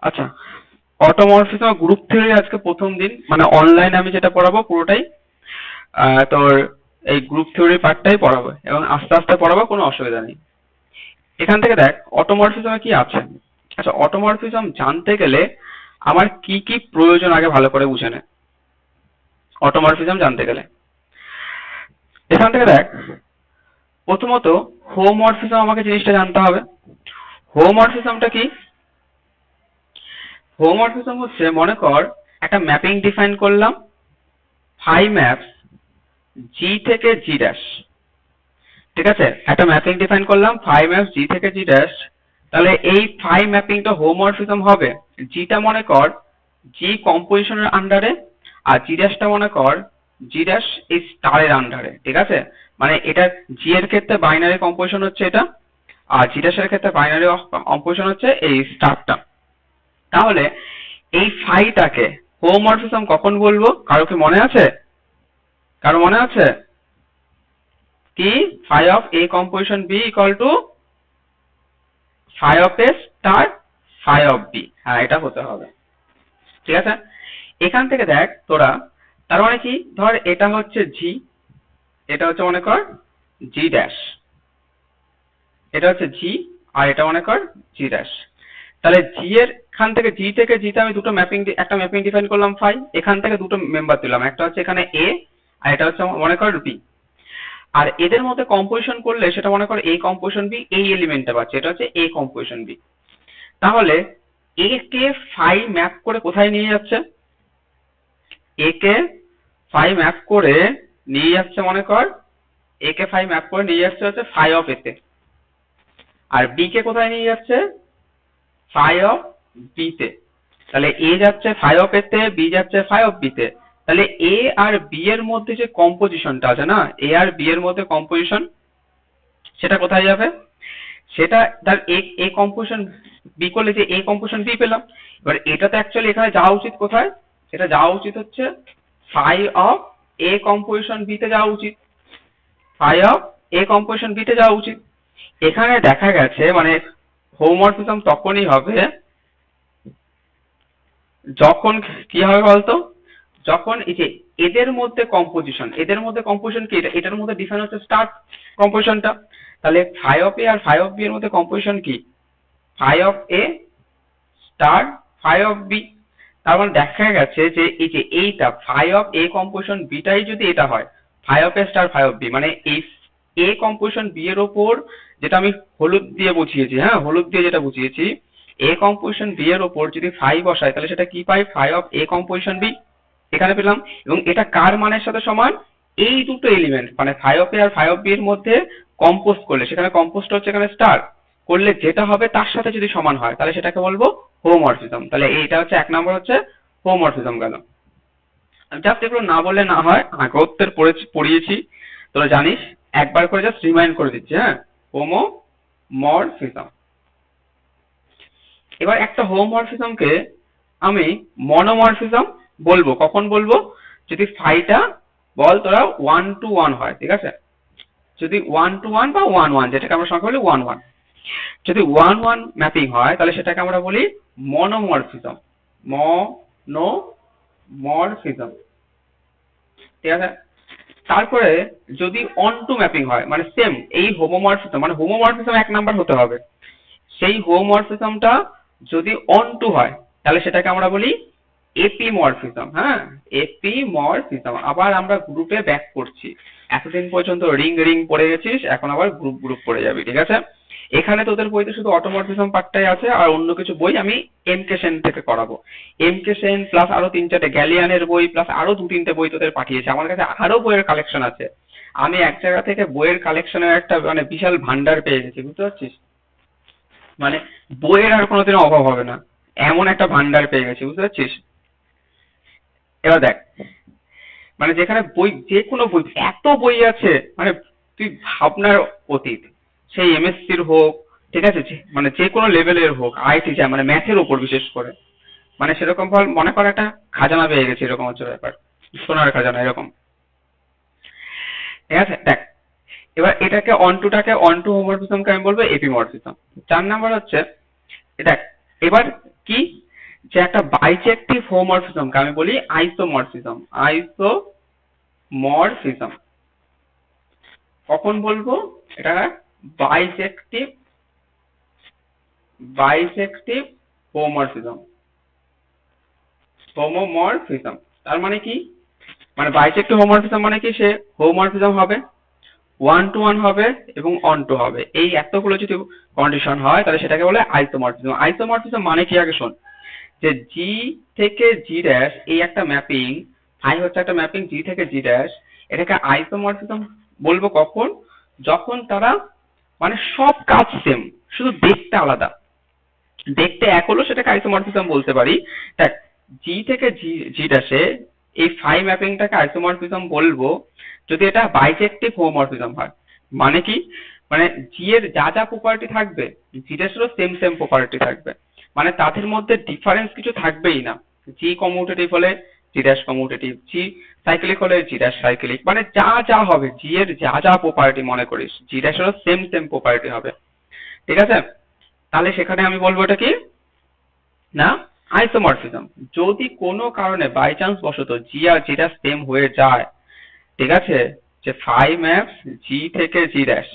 আচ্ছা, automorphism group theory আজকে প্রথম দিন, মানে অনলাইনে আমি যেটা পড়াবো পুরোটাই তোর এই গ্রুপ থিওরি পার্টটাই পড়াবো এবং আস্তে আস্তে পড়াবো, কোনো অসুবিধা নেই। এখান থেকে দেখ অটোমরফিজমে কি আছে। আচ্ছা, অটোমরফিজম জানতে গেলে আমার কি কি প্রয়োজন আগে ভালো করে বুঝে নে। অটোমরফিজম জানতে গেলে এখান থেকে দেখ, প্রথমত হোমোমরফিজম আমাকে জিনিসটা জানতে হবে। হোমোমরফিজমটা কি? হোমোমরফিজম হচ্ছে, মনে কর একটা ম্যাপিং ডিফাইন করলাম, ফাই ম্যাপস জি থেকে জি ড্যাশ। ঠিক আছে, একটা ম্যাপিং ডিফাইন করলাম ফাই ম্যাপস জি থেকে জি ড্যাশ। তাহলে এই ফাই ম্যাপিংটা হোমোমরফিজম হবে। জিটা মনে কর জি কম্পোজিশনের আন্ডারে, আর জি ড্যাশটা মনে কর জি ড্যাশ এই স্টারের আন্ডারে। ঠিক আছে, মানে এটা জি এর ক্ষেত্রে বাইনারি কম্পোজিশন হচ্ছে এটা, আর জি ড্যাশের ক্ষেত্রে বাইনারি কম্পোজিশন হচ্ছে এই স্টারটা। তাহলে এই ফাইটাকে হোমোমরফিজম কখন বলবো? কারো কি মনে আছে? কারো মনে আছে কি? phi of a composition b equal to phi of a star phi of b। হ্যাঁ, এটা হতে হবে। ঠিক আছে, এখান থেকে দেখ তোরা, তার মানে কি, ধর এটা হচ্ছে জি, এটা হচ্ছে মনে কর জি ড্যাশ, এটা হচ্ছে জি, আর এটা মনে কর জি ড্যাশ। তাহলে জি এর এখান থেকে জি থেকে জিতে আমি দুটো ম্যাপিং, একটা ম্যাপিং ডিফাইন করলাম ফাই, এখান থেকে দুটো মেম্বার দিলাম, একটা হচ্ছে এখানে এ আর এটা হচ্ছে মনে কর বি। আর এদের মধ্যে কম্পোজিশন করলে সেটা মনে কর এ কম্পোজিশন বি, এই এলিমেন্টটা পাচ্ছে, এটা হচ্ছে এ কম্পোজিশন বি। তাহলে এ কে ফাই ম্যাপ করে কোথায় নিয়ে যাচ্ছে? এ কে ফাই ম্যাপ করে নিয়ে যাচ্ছে মনে কর, এ কে ফাই ম্যাপ করে নিয়ে যাচ্ছে হচ্ছে ফাই অফ এতে, আর বি কে কোথায় নিয়ে যাচ্ছে? ফাই অফ বি তে। তাহলে এ যাচ্ছে ফাই অফ এতে, বি যাচ্ছে ফাই অফ বি তে। তাহলে এ আর বি এর মধ্যে যে কম্পোজিশনটা আছে না, এ আর বি এর মধ্যে কম্পোজিশন, সেটা কোথায় যাবে? সেটা তার এ কম্পোজিশন বি করলে যে এ কম্পোজিশন বি পেলাম। এবার এটা তো অ্যাকচুয়ালি এখানে যাওয়া উচিত কোথায়? এটা যাওয়া উচিত হচ্ছে phi of A composition B তে যাওয়া উচিত, phi of A composition B তে যাওয়া উচিত। এখানে দেখা গেছে মানে হোমোমরফিজম তখনই হবে যখন কি হবে বলতো, যখন এই যে এদের মধ্যে কম্পোজিশন, এদের মধ্যে কম্পোজিশন কি, এটার মধ্যে ডিফাইন হচ্ছে স্টার কম্পোজিশনটা। তাহলে ফাই অফ এ আর ফাই অফ বি এর মধ্যে কম্পোজিশন কি? Phi of A star phi of B. তার মানে দেখা গেছে যে এই যে এইটা ফাই অফ এ কম্পোজিশন বিটাই যদি এটা হয় phi of A star phi of B, মানে এই এ কম্পোজিশন বি এর ওপর, যেটা আমি হলুদ দিয়ে বুঝিয়েছি, হ্যাঁ হলুদ দিয়ে যেটা বুঝিয়েছি, এ কম্পোজিশন বি এর ওপর যদি ফাই বসাই তাহলে সেটা কি পাই? Phi of A composition b এখানে পেলাম। এবং এটা কার মানের সাথে সমান? এই দুটো এলিমেন্ট মানে ফাই অফ এ আর ফাই অফ বি এর মধ্যে কম্পোজ করলে, সেখানে কম্পোজটা হচ্ছে এখানে স্টার করলে যেটা হবে তার সাথে যদি সমান হয় তাহলে সেটাকে বলবো হোমোমরফিজম। তাহলে এইটা হচ্ছে এক নম্বর হচ্ছে হোমোমরফিজম গেল। জাস্ট এগুলো না বললে না হয়, আগের পড়িয়েছি তোরা জানিস, একবার করে জাস্ট রিমাইন্ড করে দিচ্ছি। হ্যাঁ, হোমোমরফিজম। এবার একটা হোমোমরফিজমকে আমি মনোমরফিজম বলবো কখন বলবো? যদি ফাইটা বল তোরা 1:1 হয়। ঠিক আছে, যদি 1:1 বা 1:1, যেটাকে আমরা সংখ্যা বলি 1:1, যদি 1:1 ম্যাপিং হয় তাহলে সেটাকে আমরা বলি মনোমরফিজম। মনোমরফিজম। ঠিক আছে, তারপরে যদি অনটু ম্যাপিং হয়, মানে সেম এই হোমোমরফিজম, মানে হোমোমরফিজম এক নাম্বার হতে হবে, সেই হোমোমরফিজমটা যদি অনটু হয় তাহলে সেটাকে আমরা বলি এপিমরফিজম। হ্যাঁ, এপিমরফিজম। আবার আমরা গ্রুপে ব্যাক করছি, এতদিন পর্যন্ত রিং রিং পড়ে গেছিস, এখন আবার গ্রুপ গ্রুপ পড়ে যাবি। ঠিক আছে, এখানে তোদের বইতে শুধু অটোমরফিজম পার্টটাই আছে, আর অন্য কিছু বই আমি এম কে সেন থেকে করাবো। এম কে সেন প্লাস আরো 3-4টে গ্যালিয়ানের বই প্লাস আরো 2-3টে বই তোদের পাঠিয়েছে, আমার কাছে আরো বইয়ের কালেকশন আছে। আমি এক জায়গা থেকে বইয়ের কালেকশনের একটা মানে বিশাল ভান্ডার পেয়ে গেছি, বুঝতে পারছিস? মানে বইয়ের আর কোনোদিনও অভাব হবে না, এমন একটা ভান্ডার পেয়ে গেছি, বুঝতে পারছিস? এবার দেখ, মানে যেখানে বই, যে কোনো বই, এত বই আছে মানে তুই ভাবনার অতীত। সেই এমএসসির হোক, ঠিক আছে, মানে যে কোনো লেভেলের হোক, আইটি যা মানে ম্যাথের উপর বিশেষ করে, মানে সেরকম ফল মনে কর একটা খাজানা পেয়ে গেছে, এরকম হচ্ছে ব্যাপার, সোনার খাজানা এরকম। ঠিক আছে, দেখ এবার এটাকে অনটু হোমোমরফিজমকে আমি বলবো এপিমরফিজম। 4 নাম্বার হচ্ছে দেখ, এবার কি যে একটা বাইজেক্টিভ হোমোমরফিজমকে আমি বলি আইসোমরফিজম। আইসোমরফিজম কখন বলবো? এটা বাইজেক্টিভ বাইজেক্টিভ হোমোমরফিজম। হোমোমরফিজম তার মানে কি? মানে বাইজেক্টিভ হোমোমরফিজম মানে কি? সে হোমোমরফিজম হবে, ওয়ান টু ওয়ান হবে এবং অন টু হবে। এই এতগুলো যদি কন্ডিশন হয় তাহলে সেটাকে বলে আইসোমরফিজম। আইসোমরফিজম মানে কি আগে শোন, যে জি থেকে জি ড্যাশ এই একটা ম্যাপিং, আই হচ্ছে একটা ম্যাপিং জি থেকে জি ড্যাশ, এটাকে আইসোমরফিজম বলবো কখন? যখন তারা মানে সব কাজ সেম, শুধু দেখতে আলাদা। দেখতে এক হলো সেটাকে আইসোমরফিজম বলতে পারি। দেখ, জি থেকে জি জি ড্যাশে এই ফাই ম্যাপিংটাকে আইসোমরফিজম বলবো যদি এটা বাইজেক্টিভ হোমোমরফিজম হয়। মানে কি? মানে জি এর যা যা প্রপার্টি থাকবে জি ড্যাশেরও সেম সেম প্রপার্টি থাকবে, মানে তাদের মধ্যে ডিফারেন্স কিছু থাকবেই না। জি কমিউটেটিভ হলে জি ড্যাশ কমিউটেটিভ, জি সাইক্লিক হলে জি ড্যাশ সাইক্লিক, মানে যা যা হবে জি এর যা যা প্রপার্টি মনে করিস জি ড্যাশেরও সেম সেম প্রপার্টি হবে। ঠিক আছে? তাহলে সেখানে আমি বলবো এটা কি না আইসোমরফিজম। যদি কোনো কারণে বাই চান্স বশত জি আর জিটা সেম হয়ে যায়, ঠিক আছে, যে ফাই ম্যাপস জি থেকে জি ড্যাশ,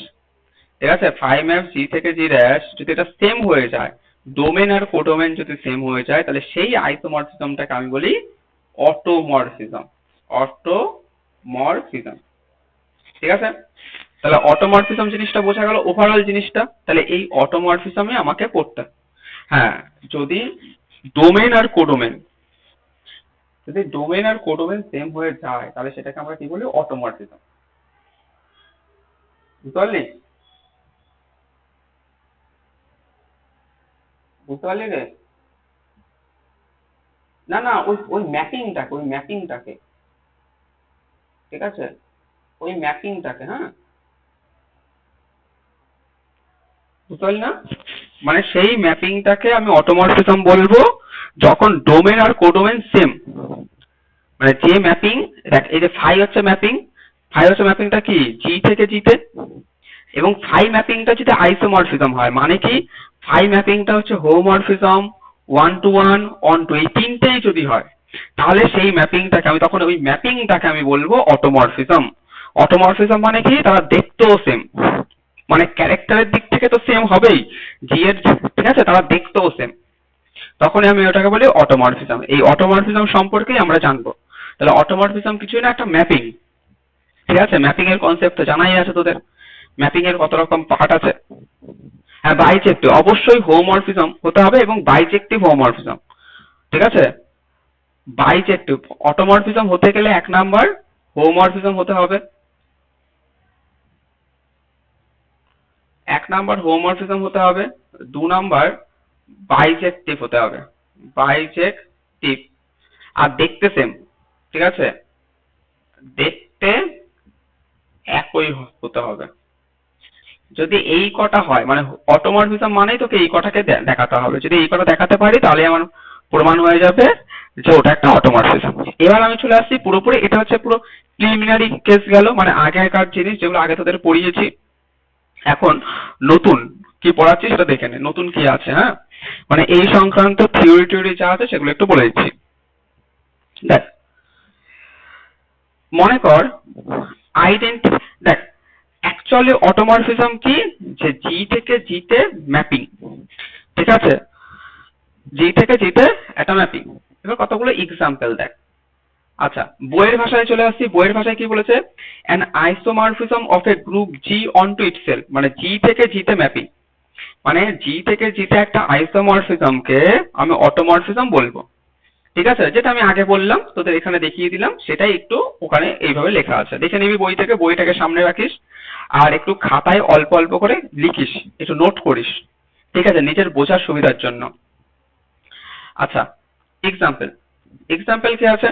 ঠিক আছে, ফাই ম্যাপস জি থেকে জি ড্যাশ যদি এটা সেম হয়ে যায়, ডোমেন আর কোডোমেন যদি সেম হয়ে যায়, তাহলে সেই আইসোমরফিজমটাকে আমি বলি অটোমরফিজম। অটোমরফিজম। ঠিক আছে? তাহলে অটোমরফিজম জিনিসটা বোঝা গেল, ওভারঅল জিনিসটা। তাহলে এই অটোমরফিজমে আমাকে পড়তে, হ্যাঁ, যদি ডোমেন আর কোডোমেন, যদি ডোমেন আর কোডোমেন সেম হয়ে যায় তাহলে সেটাকে আমরা কি বলি? অটোমরফিজম। বুঝতে পারলি? বুঝতে পারলি রে? না না, ওই ওই ম্যাপিংটাকে, ওই ম্যাপিংটাকে, ঠিক আছে, ওই ম্যাপিংটাকে, হ্যাঁ, বুঝতে পারলি না? মানে সেই ম্যাপিংটাকে আমি অটোমরফিজম বলবো যখন ডোমেন আর কোডোমেন সেম। মানে যে ম্যাপিং, দেখ এই যে ফাই হচ্ছে ম্যাপিং, ফাই হচ্ছে ম্যাপিংটা কি জি থেকে জিতে, এবং ফাই ম্যাপিংটা যদি আইসোমরফিজম হয়, মানে কি ফাই ম্যাপিংটা হচ্ছে homomorphism, one to one, onto, এই তিনটেই যদি হয় তাহলে সেই ম্যাপিংটাকে আমি তখন ওই ম্যাপিংটাকে আমি বলবো অটোমরফিজম। অটোমরফিজম মানে কি? তারা দেখতেও সেম, মানে ক্যারেক্টারের দিক থেকে তো সেম হবেই জি এর, ঠিক আছে, তারা দেখতেও সেম, তখনই আমি ওটাকে বলি অটোমরফিজম। এই অটোমরফিজম সম্পর্কেই আমরা জানবো। তাহলে অটোমরফিজম কিছুই না, একটা ম্যাপিং। ঠিক আছে? ম্যাপিং এর কনসেপ্ট তো জানাই আছে তোদের, ম্যাপিং এর কত রকম পার্ট আছে। হ্যাঁ, বাইজেক্টিভ অবশ্যই হোমোমরফিজম হতে হবে এবং বাইজেক্টিভ হোমোমরফিজম। ঠিক আছে? বাইজেক্টিভ অটোমরফিজম হতে গেলে এক নাম্বার হোমোমরফিজম হতে হবে, এক নাম্বার হোমোমরফিজম হতে হবে, দু নাম্বার বাইজেক্টিভ হতে হবে, বাইজেক্টিভ। আর দেখতে সেম, ঠিক আছে, দেখতে একই হতে হবে। যদি এই কটা হয়, মানে অটোমরফিজম মানেই তোকে এই কটাকে দেখাতে হবে। যদি এই কটা দেখাতে পারি তাহলে আমার প্রমাণ হয়ে যাবে যে ওটা একটা অটোমরফিজম। এবার আমি চলে আসছি পুরোপুরি, এটা হচ্ছে পুরো প্রিলিমিনারি কেস গেল, মানে আগেকার জিনিস যেগুলো আগে তোদের পড়িয়েছি। এখন নতুন কি পড়াচ্ছি সেটা দেখে নে, নতুন কি আছে। হ্যাঁ, মানে এই সংক্রান্ত থিওরি যা আছে সেগুলো একটু বলে দিচ্ছি। দেখ, মনে কর আইডেন্টি, দেখ অ্যাকচুয়ালি অটোমরফিজম কি? যে জি থেকে জিতে ম্যাপিং, ঠিক আছে, জি থেকে জিতে একটা ম্যাপিং। এবার কতগুলো এক্সাম্পল দেখ। আচ্ছা, বইয়ের ভাষায় চলে আসছি। বইয়ের ভাষায় কি বলেছে? An isomorphism of A group G অনটু itself, মানে জি থেকে জিতে ম্যাপিং, মানে জি থেকে জিতে একটা আইসোমরফিজমকে আমি অটোমরফিজম বলবো। ঠিক আছে? যেটা আমি আগে বললাম তোদের এখানে দেখিয়ে দিলাম, সেটাই একটু ওখানে এইভাবে লেখা আছে, দেখে নিবি বই থেকে, বইটাকে সামনে রাখিস আর একটু খাতায় অল্প অল্প করে লিখিস, একটু নোট করিস, ঠিক আছে, নিজের বোঝার সুবিধার জন্য। আচ্ছা, এক্সাম্পল, এক্সাম্পল কি আছে?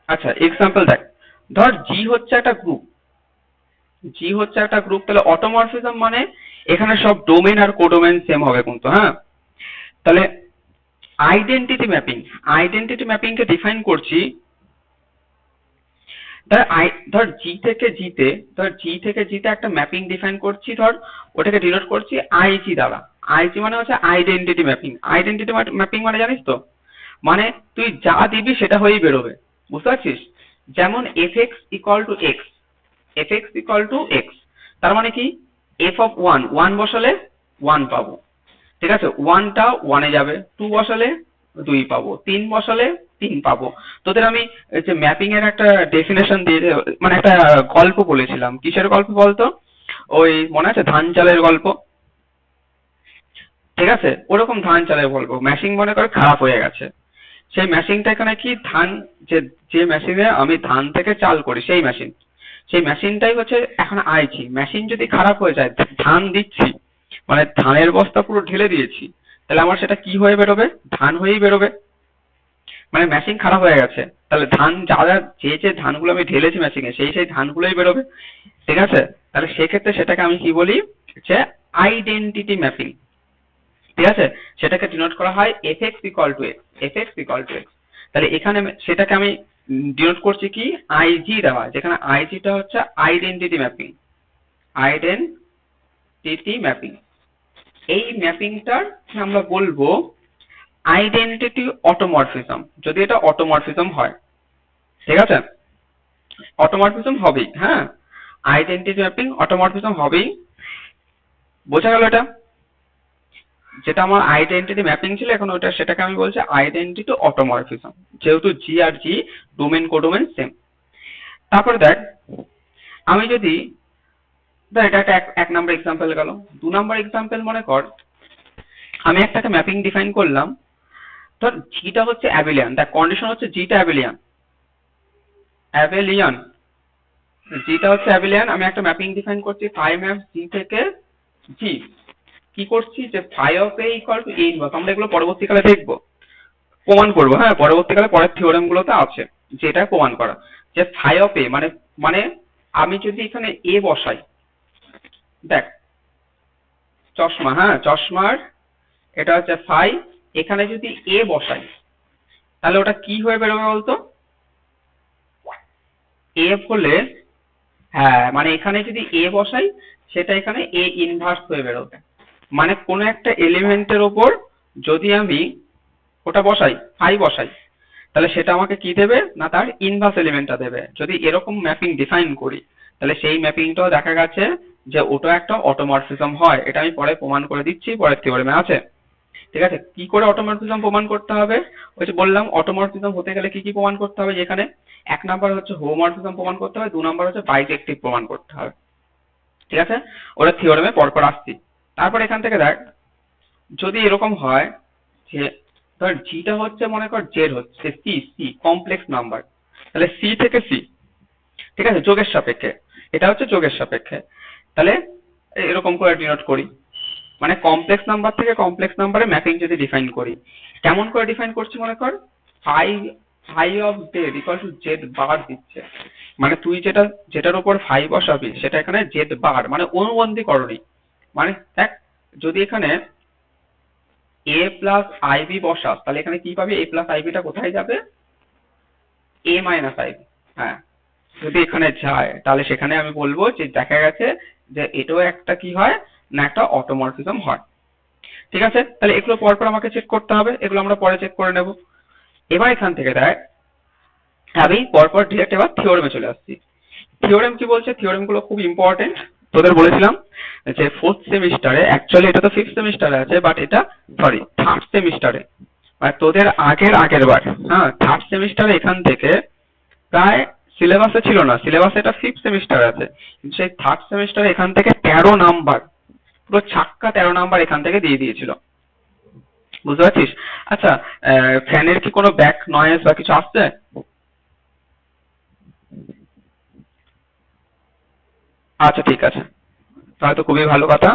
আচ্ছা, এক্সাম্পল দেখ, ধর জি হচ্ছে একটা গ্রুপ, জি হচ্ছে একটা গ্রুপ, তাহলে অটোমরফিজম মানে এখানে সব ডোমেন আর কোডোমেন সেম হবে কিন্তু, হ্যাঁ। তাহলে আইডেন্টিটি ম্যাপিং, আইডেন্টিটি ম্যাপিং কে ডিফাইন করছি ধর জি থেকে জিতে একটা ম্যাপিং ডিফাইন করছি, ধর ওটাকে ডিনোট করছি আইজি দ্বারা। আইজি মানে হচ্ছে আইডেন্টিটি ম্যাপিং। আইডেন্টিটি ম্যাপিং মানে জানিস তো, মানে তুই যা দিবি সেটা হয়েই বেরোবে, বুঝতে পারছিস? যেমন F x equal to x, তার মানে কি এফ অফ ওয়ান বসালে ওয়ান পাবো, ঠিক আছে, ওয়ানটা ওয়ানে যাবে, টু বসালে 2 পাবো, 3 বসালে 3 পাবো। তোদের আমি এই যে ম্যাপিং এর একটা ডেফিনেশন দিয়ে, মানে একটা গল্প বলেছিলাম, কিসের গল্প বলতো? ওই মনে আছে ধান চালের গল্প, ঠিক আছে, ওরকম ধান চালের গল্প। মেশিন মনে করে খারাপ হয়ে গেছে, সেই মেশিনটা এখানে কি ধান, যে যে মেশিনে আমি ধান থেকে চাল করি সেই মেশিনটাই হচ্ছে এখন আইছি। মেশিন যদি খারাপ হয়ে যায়, ধান দিচ্ছি মানে ধানের বস্তা পুরো ঢেলে দিয়েছি, তাহলে আমার সেটা কি হয়ে বেরোবে? ধান হয়েই বেরোবে। মানে মেশিন খারাপ হয়ে গেছে, তাহলে ধান যে ধানগুলো আমি ঢেলেছি মেশিনে সেই ধানগুলোই বেরোবে, ঠিক আছে। তাহলে সেক্ষেত্রে সেটাকে আমি কি বলি, যে আইডেন্টিটি ম্যাপিং, ঠিক আছে। সেটাকে ডিনোট করা হয় F x equal to x. তাহলে এখানে সেটাকে আমি ডিনোট করছি কি আইজি দেওয়া, যেখানে আইজিটা হচ্ছে আইডেন্টিটি ম্যাপিং। এই ম্যাপিংটার আমরা বলবো আইডেন্টিটি অটোমরফিজম, যদি এটা অটোমরফিজম হয়, ঠিক আছে, অটোমরফিজম হবেই, হ্যাঁ, আইডেন্টিটি ম্যাপিং অটোমরফিজম হবেই। বোঝা গেল এটা? যেটা আমার আইডেন্টিটি ম্যাপিং ছিল, এখন ওটা সেটাকে আমি বলছি আইডেন্টিটি অটোমরফিজম, যেহেতু জি আর জি ডোমেন কোডোমেন সেম। তারপরে দেখ, আমি যদি দেখ এটা একটা এক নাম্বার এক্সাম্পল গেল। 2 নাম্বার এক্সাম্পল মনে কর আমি একটা ম্যাপিং ডিফাইন করলাম, ধর জিটা হচ্ছে অ্যাবিলিয়ান, দেখ কন্ডিশন হচ্ছে জিটা অ্যাবিলিয়ান, জিটা হচ্ছে অ্যাবিলিয়ান। আমি একটা ম্যাপিং ডিফাইন করছি ফাই ম্যাপ জি থেকে জি, কি করছি যে phi of A equal to A inverse. আমরা এগুলো পরবর্তীকালে দেখবো, প্রমাণ করবো, হ্যাঁ, পরবর্তীকালে পরের থিওরেম গুলোতে আছে যে এটা প্রমাণ করা, যে ফাই অফ এ মানে মানে আমি যদি এখানে এ বসাই, দেখ চশমা, হ্যাঁ, চশমার এটা হচ্ছে ফাই, এখানে যদি এ বসাই তাহলে ওটা কি হয়ে বেরোবে বলতো? এফ হলে, হ্যাঁ, মানে এখানে যদি এ বসাই সেটা এখানে এ ইনভার্স হয়ে বেরোবে। মানে কোনো একটা এলিমেন্টের ওপর যদি আমি ওটা বসাই, ফাই বসাই, তাহলে সেটা আমাকে কি দেবে না, তার ইনভার্স এলিমেন্টটা দেবে। যদি এরকম ম্যাপিং ডিফাইন করি তাহলে সেই ম্যাপিংটাও দেখা গেছে যে ওটা একটা অটোমরফিজম হয়। এটা আমি পরে প্রমাণ করে দিচ্ছি, পরের থিওরেমে আছে, ঠিক আছে। কি করে অটোমরফিজম প্রমাণ করতে হবে? ওই যে বললাম অটোমরফিজম হতে গেলে কি কি প্রমাণ করতে হবে, যেখানে 1 নাম্বার হচ্ছে হোমোমরফিজম প্রমাণ করতে হবে, 2 নাম্বার হচ্ছে বাইজেক্টিভ প্রমাণ করতে হবে, ঠিক আছে। ওরা থিওরেমে পরপর আসছি। তারপর এখান থেকে দেখ, যদি এরকম হয় যে ধর জিটা হচ্ছে মনে কর জেড হচ্ছে সি কমপ্লেক্স নাম্বার, তাহলে সি থেকে সি, ঠিক আছে, যোগের সাপেক্ষে, এটা হচ্ছে যোগের সাপেক্ষে। তাহলে এরকম করে ডিনোট করি, মানে কমপ্লেক্স নাম্বার থেকে কমপ্লেক্স নাম্বারে ম্যাপিং যদি ডিফাইন করি, কেমন করে ডিফাইন করছি মনে কর, phi of z equal to z bar দিচ্ছে, মানে তুই যেটার উপর ফাই বসাবি সেটা এখানে জেড বার, মানে অনুবন্ধীকরণী। মানে দেখ, যদি এখানে এ প্লাস আইবি বসাস তাহলে এখানে কি পাবি, এ প্লাস আইবিটা কোথায় যাবে, এ মাইনাস আইবি, হ্যাঁ। যদি এখানে যায় তাহলে সেখানে আমি বলবো যে দেখা গেছে যে এটাও একটা কি হয় না, একটা অটোমরফিজম হয়, ঠিক আছে। তাহলে এগুলো পরপর আমাকে চেক করতে হবে, এগুলো আমরা পরে চেক করে নেব। এবার এখান থেকে দেখ, আমি পরপর ডিরেক্ট এবার থিওরেমে চলে আসছি। থিওরেম কি বলছে, থিওরেম গুলো খুব ইম্পর্টেন্ট। তোদের বলেছিলাম যে 4th সেমিস্টারে, অ্যাকচুয়ালি এটা তো 5th সেমিস্টারে আছে, বাট এটা সরি 3rd সেমিস্টারে, মানে তোদের আগের বার, হ্যাঁ, 3rd সেমিস্টারে এখান থেকে প্রায় সিলেবাসে ছিল না, সিলেবাসে এটা 5th সেমিস্টারে আছে, কিন্তু সেই 3rd সেমিস্টারে এখান থেকে 13 নাম্বার, পুরো ছাক্কা 13 নাম্বার এখান থেকে দিয়ে দিয়েছিল, বুঝতে পারছিস? আচ্ছা, ফ্যানের কি কোনো ব্যাক নয়েজ বা কিছু আসছে? আচ্ছা, ঠিক আছে, তাহলে তো খুবই ভালো কথা,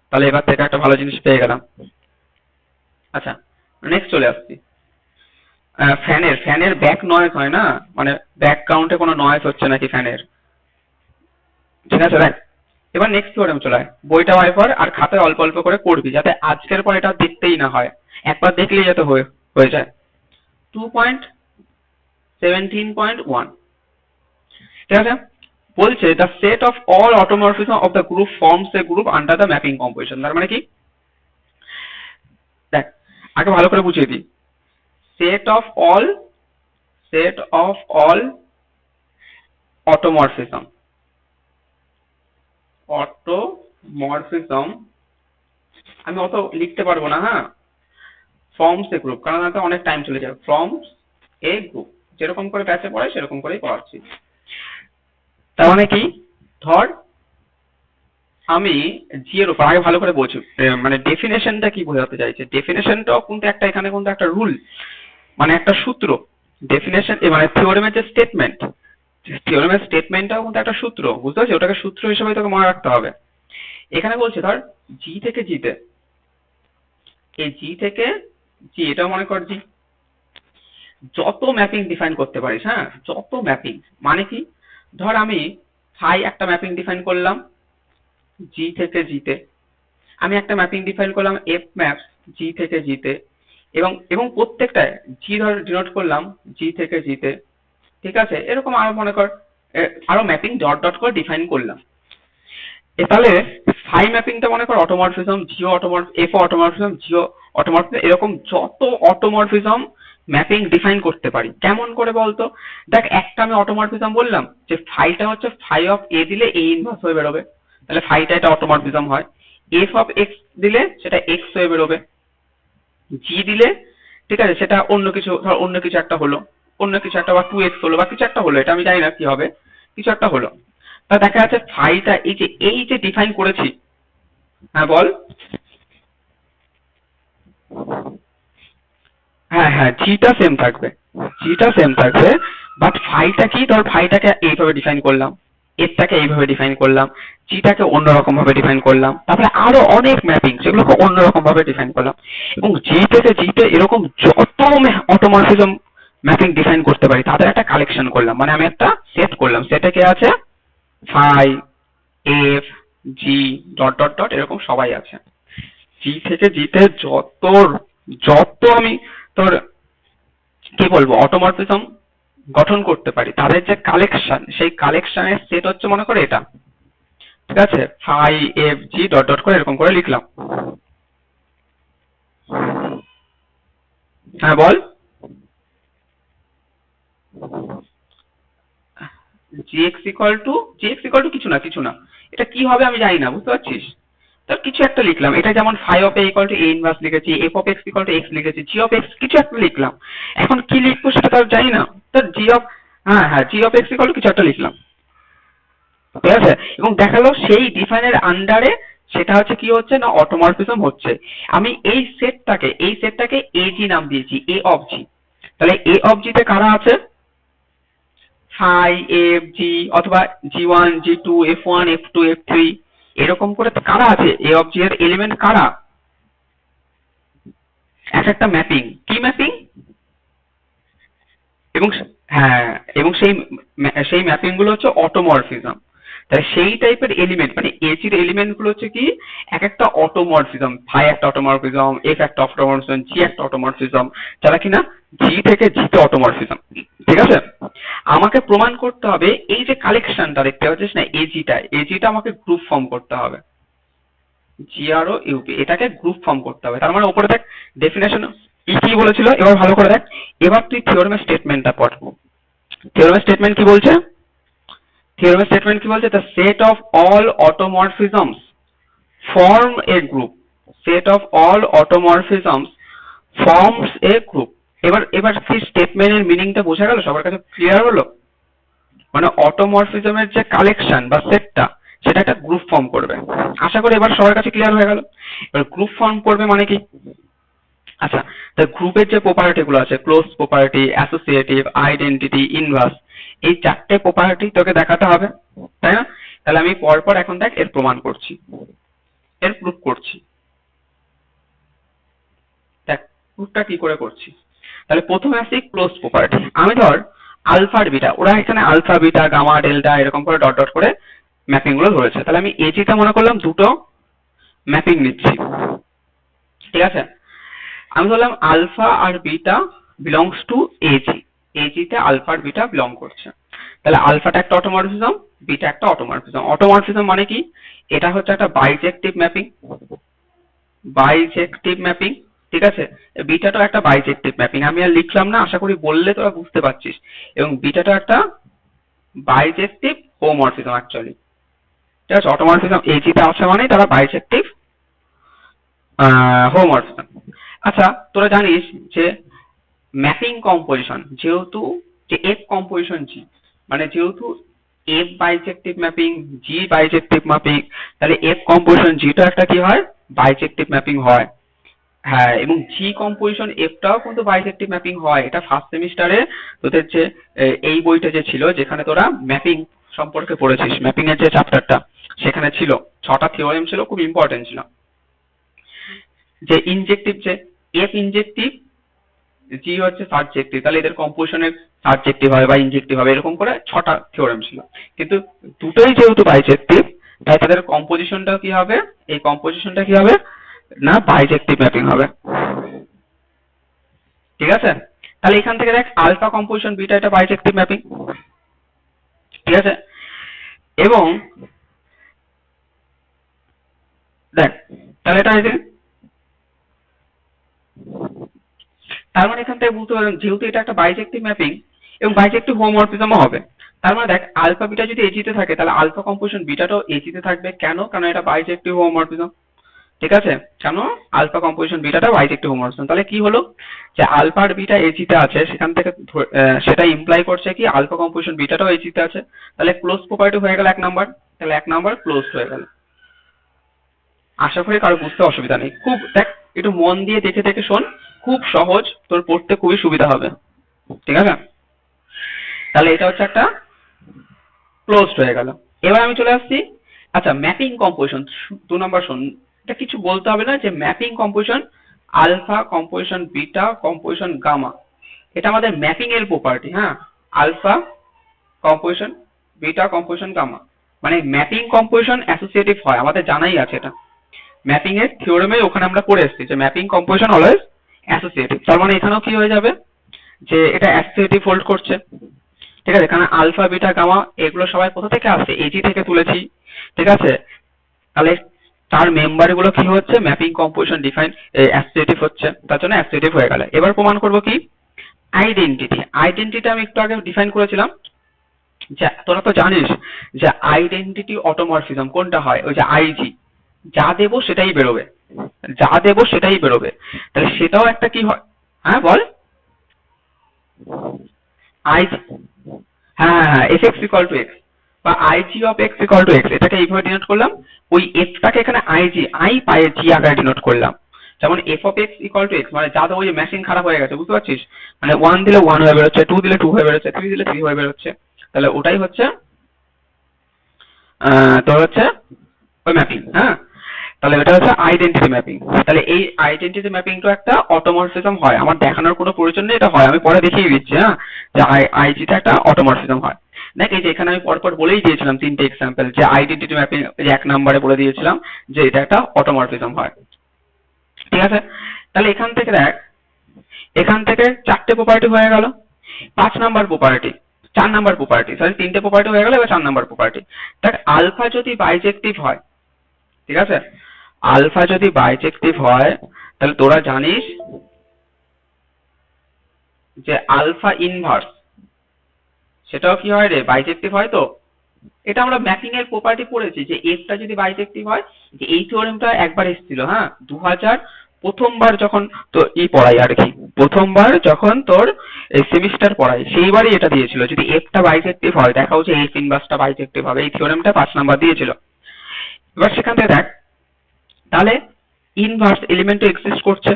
তাহলে এবার থেকে একটা ভালো জিনিস পেয়ে গেলাম। আচ্ছা, নেক্সট চলে আসছি। ফ্যানের ব্যাক নয়েজ হয় না, মানে ব্যাকগ্রাউন্ডে কোনো নয়েজ হচ্ছে নাকি ফ্যানের, ঠিক আছে। দেখ, এবার নেক্সট থিওরেম চলে আয়, বইটা বার কর আর খাতায় অল্প অল্প করে পড়বি, যাতে আজকের পর এটা দেখতেই না হয়, একবার দেখলেই যাতে হয়ে যায়। 2.17.1, ঠিক আছে, বলছে the set of all automorphism of the group forms A group under the mapping composition. তার মানে কি, দেখ আগে ভালো করে বুঝিয়ে দিই। সেট অফ অল অটোমরফিজম আমি অত লিখতে পারবো না, হ্যাঁ, ফর্মস এ গ্রুপ, কারণ তাতে অনেক টাইম চলে যাবে। ফর্মস এ গ্রুপ, যেরকম করে ব্যাচে পড়ে সেরকম করেই পড়াচ্ছি। তার মানে কি, ধর আমি জি এর উপর আগে ভালো করে বোঝো, মানে ডেফিনেশনটা কি বোঝাতে চাইছে। ডেফিনেশনটাও কিন্তু একটা, এখানে কিন্তু একটা রুল, মানে একটা সূত্র। ডেফিনেশন মানে থিওরেমের যে স্টেটমেন্টটাও কিন্তু একটা সূত্র, বুঝতে পারছি, ওটাকে সূত্র হিসেবে তোকে মনে রাখতে হবে। এখানে বলছে ধর জি থেকে জিতে, এই জি থেকে জি, এটা মনে কর জি, যত ম্যাপিং ডিফাইন করতে পারিস, হ্যাঁ, যত ম্যাপিং, মানে কি, ধর আমি ফাই একটা ম্যাপিং ডিফাইন করলাম জি থেকে জিতে, আমি একটা ম্যাপিং ডিফাইন করলাম এফ ম্যাপস জি থেকে জিতে, এবং এবং প্রত্যেকটায় জি ধর ডিনোট করলাম জি থেকে জিতে, ঠিক আছে, এরকম আরো মনে কর আরো ম্যাপিং ডট ডট করে ডিফাইন করলাম। তাহলে ফাই ম্যাপিংটা মনে কর automorphism, Jio F automorphism, Jio automorphism, এরকম যত অটোমরফিজম ম্যাপিং ডিফাইন করতে পারি। কেমন করে বলতো, দেখ একটা আমি অটোমরফিজম বললাম যে ফাইটা হচ্ছে ফাই অফ এ দিলে এ ইনভার্স হয়ে বেরোবে, তাহলে ফাইটা এটা অটোমরফিজম হয়। এফ অফ এক্স দিলে সেটা এক্স হয়ে বেরোবে, জি দিলে, ঠিক আছে, সেটা অন্য কিছু, ধর অন্য কিছু একটা হলো, অন্য কিছু একটা, বা 2x হলো, বা কিছু একটা হলো, এটা আমি জানি না কি হবে, কিছু একটা হলো। তা দেখা যাচ্ছে ফাইটা এই যে ডিফাইন করেছি, হ্যাঁ বল, হ্যাঁ হ্যাঁ, জিটা সেম থাকবে, বাট ফাইটা কি, ধর ফাইটাকে এইভাবে ডিফাইন করলাম, এরটাকে এইভাবে ডিফাইন করলাম, জিটাকে অন্যরকম ভাবে ডিফাইন করলাম, তারপরে আরো অনেক ম্যাপিং সেগুলোকে অন্যরকম ভাবে ডিফাইন করলাম, এবং জি থেকে জিতে এরকম যত অটোমরফিজম ম্যাপিং ডিফাইন করতে পারি তাদের একটা কালেকশন করলাম, মানে আমি একটা সেট করলাম, সেটে কে আছে, phi, F, G, dot dot dot, এরকম সবাই আছে। জি থেকে জিতে যত আমি তোর কি বলবো অটোমরফিজম গঠন করতে পারি, তাদের যে কালেকশন, সেই কালেকশনের সেট হচ্ছে মনে করে এটা, ঠিক আছে, phi F G dot dot করে এরকম করে লিখলাম। হ্যাঁ বল, জিএক্স ইকুয়াল টু কিছু না, এটা কি হবে আমি জানি না, বুঝতে পারছিস, তার কিছু একটা লিখলাম, এটা যেমন phi of A equal to A inverse লিখেছি, f of x equal to x লিখেছি, জি অফ এক্স কিছু একটা লিখলাম, এখন কি লিখবো সেটা তার জানি না, তার জি অফ, হ্যাঁ হ্যাঁ, জি অফ এক্স ইকুয়াল টু কিছু একটা লিখলাম, ঠিক আছে, এবং দেখালো সেই ডিফাইনের আন্ডারে সেটা হচ্ছে কি হচ্ছে না, অটোমরফিজম হচ্ছে। আমি এই সেটটাকে এজি নাম দিয়েছি, এ অফ জি, তাহলে এ অফ জি তে কারা আছে, ফাই এফ জি, অথবা জি1 জি2 এফ1 এফ2 এফ3, এরকম করে কারা আছে, এ অফ জি এর এলিমেন্ট কারা, এক একটা ম্যাপিং, কি ম্যাপিং, এবং হ্যাঁ, এবং সেই ম্যাপিং গুলো হচ্ছে অটোমরফিজম। তাই সেই টাইপের এলিমেন্ট, মানে এজির এলিমেন্ট গুলো হচ্ছে কি, এক একটা অটোমরফিজম, ফাই একটা অটোমরফিজম, এফ একটা অটোমরফিজম, জি একটা অটোমরফিজম, যারা কিনা জি থেকে জিতে অটোমরফিজম, ঠিক আছে। আমাকে প্রমাণ করতে হবে এই যে কালেকশনটা দেখতে পাচ্ছিস না, এজিটা আমাকে গ্রুপ ফর্ম করতে হবে, জিআর ও ইউপি, এটাকে গ্রুপ ফর্ম করতে হবে। তার মানে উপরে দেখ ডেফিনেশন কি বলেছিল, এবার ভালো করে দেখ, এবার তুই থিওরেমের স্টেটমেন্টটা পড়। থিওরেমের স্টেটমেন্ট কি বলছে, the set of all automorphisms form a group, set of all automorphisms forms a group। এবার কি স্টেটমেন্টের মিনিংটা বোঝা গেল, সবার কাছে ক্লিয়ার হলো, মানে অটোমরফিজমের যে কালেকশন বা সেটটা, সেটা একটা গ্রুপ ফর্ম করবে। আশা করি এবার সবার কাছে ক্লিয়ার হয়ে গেল। এবার গ্রুপ ফর্ম করবে মানে কি, আচ্ছা, তা গ্রুপের যে প্রপার্টি গুলো আছে, close property, associative, identity, inverse, এই চারটে প্রপার্টি তোকে দেখাতে হবে, তাই না। তাহলে আমি পরপর এখন দেখ এর প্রমাণ করছি, এর প্রুফ করছি। দেখ প্রুফটা কি করে করছি, তাহলে প্রথমে আসি ক্লোজ প্রপার্টি। আমি ধর আলফা আর বিটা, ওরা এখানে আলফা বিটা গামা ডেল্টা এরকম করে ডট ডট করে ম্যাপিং গুলো ধরেছে, তাহলে আমি এজিটা মনে করলাম দুটো ম্যাপিং নিচ্ছি, ঠিক আছে। আমি বললাম আলফা আর বিটা বিলংস টু এজি, এজিতে আলফা আর বিটা বিলং করছে। তাহলে আলফাটা একটা অটোমরফিজম, বিটা একটা অটোমরফিজম। অটোমরফিজম মানে কি? এটা হচ্ছে একটা বাইজেক্টিভ ম্যাপিং, বাইজেক্টিভ ম্যাপিং, ঠিক আছে। বিটাটাও একটা বাইজেক্টিভ ম্যাপিং, আমি আর লিখলাম না, আশা করি বললে তোরা বুঝতে পারছিস। এবং বিটাটা একটা বাইজেক্টিভ হোমোমরফিজম অ্যাকচুয়ালি, ঠিক আছে। অটোমরফিজম এজিতে আছে মানে তারা বাইজেক্টিভ হোমোমরফিজম। আচ্ছা, তোরা জানিস যে ম্যাপিং কম্পোজিশন, যেহেতু যে এফ কম্পোজিশন জি, মানে যেহেতু এফ বাইজেক্টিভ ম্যাপিং, জি বাইজেক্টিভ ম্যাপিং, তাহলে এফ কম্পোজিশন জিটা একটা কি হয়? বাইজেক্টিভ ম্যাপিং হয়। হ্যাঁ, এবং জি কম্পোজিশন এফটাও কিন্তু বাইজেক্টিভ ম্যাপিং হয়। এটা ফার্স্ট সেমিস্টারে তোদের যে এই বইটা যে ছিল, যেখানে তোরা ম্যাপিং সম্পর্কে পড়েছিস, ম্যাপিং এর যে চ্যাপ্টারটা, সেখানে ছিল 6টা থিওরেম ছিল, খুব ইম্পর্টেন্ট ছিল। যে ইনজেক্টিভ, যে এফ ইনজেক্টিভ, জি হচ্ছে সাবজেক্টিভ, তাহলে এদের কম্পোজিশনের সাবজেক্টিভ হবে বা ইনজেক্টিভ হবে, এরকম করে 6টা থিওরেম ছিল। কিন্তু দুটোই যেহেতু বাইজেক্টিভ, তাই তাদের কম্পোজিশনটা কি হবে? এই কম্পোজিশনটা কি হবে না? বাইজেক্টিভ ম্যাপিং হবে, ঠিক আছে। তাহলে এখান থেকে দেখ, আলফা কম্পোজিশন বিটা এটা বাইজেক্টিভ ম্যাপিং, ঠিক আছে। এবং দেখ, তাহলে এটা হয়েছে, তার মানে এখান থেকে বুঝতে পারলাম যেহেতু এটা একটা বাইজেক্টিভ ম্যাপিং এবং বাইজেক্টিভ হোমোমরফিজমও হবে। তার মানে দেখ, আলফা বিটা যদি এজিতে থাকে, তাহলে আলফা কম্পোজিশন বিটাটাও এজিতে থাকবে। কেন? কারণ এটা বাইজেক্টিভ হোমোমরফিজম, ঠিক আছে। কেন? আলফা কম্পোজিশন বিটাটা বাইজেক্টিভ হোমোমরফিজম। তাহলে কি হলো যে আলফা আর বিটা এজিতে আছে, সেখান থেকে সেটা ইমপ্লাই করছে কি আলফা কম্পোজিশন বিটাটাও এজিতে আছে। তাহলে ক্লোজ প্রপার্টি হয়ে গেল 1 নাম্বার, তাহলে 1 নাম্বার ক্লোজ হয়ে গেল। আশা করি কারো বুঝতে অসুবিধা নেই। খুব দেখ, একটু মন দিয়ে দেখে দেখে শোন, খুব সহজ, তোর পড়তে খুবই সুবিধা হবে, ঠিক আছে। তাহলে এটা হচ্ছে একটা ক্লোজড হয়ে গেল। এবার আমি চলে আসছি, আচ্ছা, ম্যাপিং কম্পোজিশন 2 নম্বর শোন। এটা কিছু বলতে হবে না, যে mapping composition alpha composition beta composition gamma, এটা আমাদের ম্যাপিং এর প্রপার্টি। হ্যাঁ, alpha composition beta composition gamma, মানে ম্যাপিং কম্পোজিশন অ্যাসোসিয়েটিভ হয়, আমাদের জানাই আছে এটা। ম্যাপিং এর থিওরেমে ওখানে আমরা পড়ে এসেছি যে ম্যাপিং কম্পোজিশন অলওয়েজ অ্যাসোসিয়েটিভ। তার মানে এখানেও কি হয়ে যাবে যে এটা অ্যাসোসিয়েটিভ হোল্ড করছে, ঠিক আছে। কারণ আলফা বিটা গামা এগুলো সবাই কোথা থেকে আসছে? এজি থেকে তুলেছি, ঠিক আছে। তাহলে তার মেম্বার গুলো কি হচ্ছে? ম্যাপিং কম্পোজিশন ডিফাইন অ্যাসোসিয়েটিভ হচ্ছে, তার জন্য অ্যাসোসিয়েটিভ হয়ে গেল। এবার প্রমাণ করব কি? আইডেন্টিটি। আইডেন্টিটি আমি একটু আগে ডিফাইন করেছিলাম, যে তোরা তো জানিস যে আইডেন্টিটি অটোমরফিজম কোনটা হয়? ওই যে আইজি, যা দেবো সেটাই বেরোবে, যা দেবো সেটাই বেরোবে। তাহলে সেটাও একটা কি হয়? হ্যাঁ বল। আই, হ্যাঁ হ্যাঁ হ্যাঁ, f x equal to x বা I G of x equal to x, এটাকে এইভাবে ডিনোট করলাম। ওই এফটাকে এখানে আইজি, আই পায়ে জি আকারে ডিনোট করলাম। যেমন F of x equal to x, মানে যা দেবো, ওই মেশিন খারাপ হয়ে গেছে, বুঝতে পারছিস? মানে 1 দিলে 1 হয়ে বেরোচ্ছে, 2 দিলে 2 হয়ে বেরোচ্ছে, 3 দিলে 3 হয়ে বেরোচ্ছে। তাহলে ওটাই হচ্ছে তোর হচ্ছে ওই ম্যাপিং। হ্যাঁ, তাহলে এটা হচ্ছে আইডেন্টিটি ম্যাপিং। তাহলে এই আইডেন্টিটি ম্যাপিংটা একটা অটোমরফিজম হয়, আমার দেখানোর কোনো প্রয়োজন নেই, এটা হয়, আমি পরে দেখিয়ে দিচ্ছি। হ্যাঁ, যে আইজিটা একটা অটোমরফিজম হয়। দেখ, এই যে এখানে আমি পরপর বলেই দিয়েছিলাম 3টে এক্সাম্পল, যে আইডেন্টিটি ম্যাপিং 1 নম্বরে বলে দিয়েছিলাম যে এটা একটা অটোমরফিজম হয়, ঠিক আছে। তাহলে এখান থেকে দেখ, এখান থেকে 4টে প্রপার্টি হয়ে গেল। 5 number property, 4 number property, sorry 3টে প্রপার্টি হয়ে গেল, এবার 4 নাম্বার প্রপার্টি। দেখ, আলফা যদি বাইজেক্টিভ হয়, ঠিক আছে, আলফা যদি বাইজেক্টিভ হয়, তাহলে তোরা জানিস যে আলফা ইনভার্স সেটাও কি হয় রে? বাইজেক্টিভ হয়। তো এটা আমরা ম্যাপিং এর প্রপার্টি পড়েছি, যে এফটা যদি বাইজেক্টিভ হয়, যে এই থিওরেমটা একবার এসেছিল, হ্যাঁ, 2000 প্রথমবার যখন তো পড়াই আর কি, প্রথমবার যখন তোর সেমিস্টার পড়াই, সেইবারই এটা দিয়েছিল, যদি এফটা বাইজেক্টিভ হয় দেখাও যে এফ ইনভার্সটা বাইজেক্টিভ হবে। এই থিওরেমটা 5 নাম্বার দিয়েছিল। এবার সেখান থেকে দেখ, তাহলে ইনভার্স এলিমেন্টও এক্সিস্ট করছে।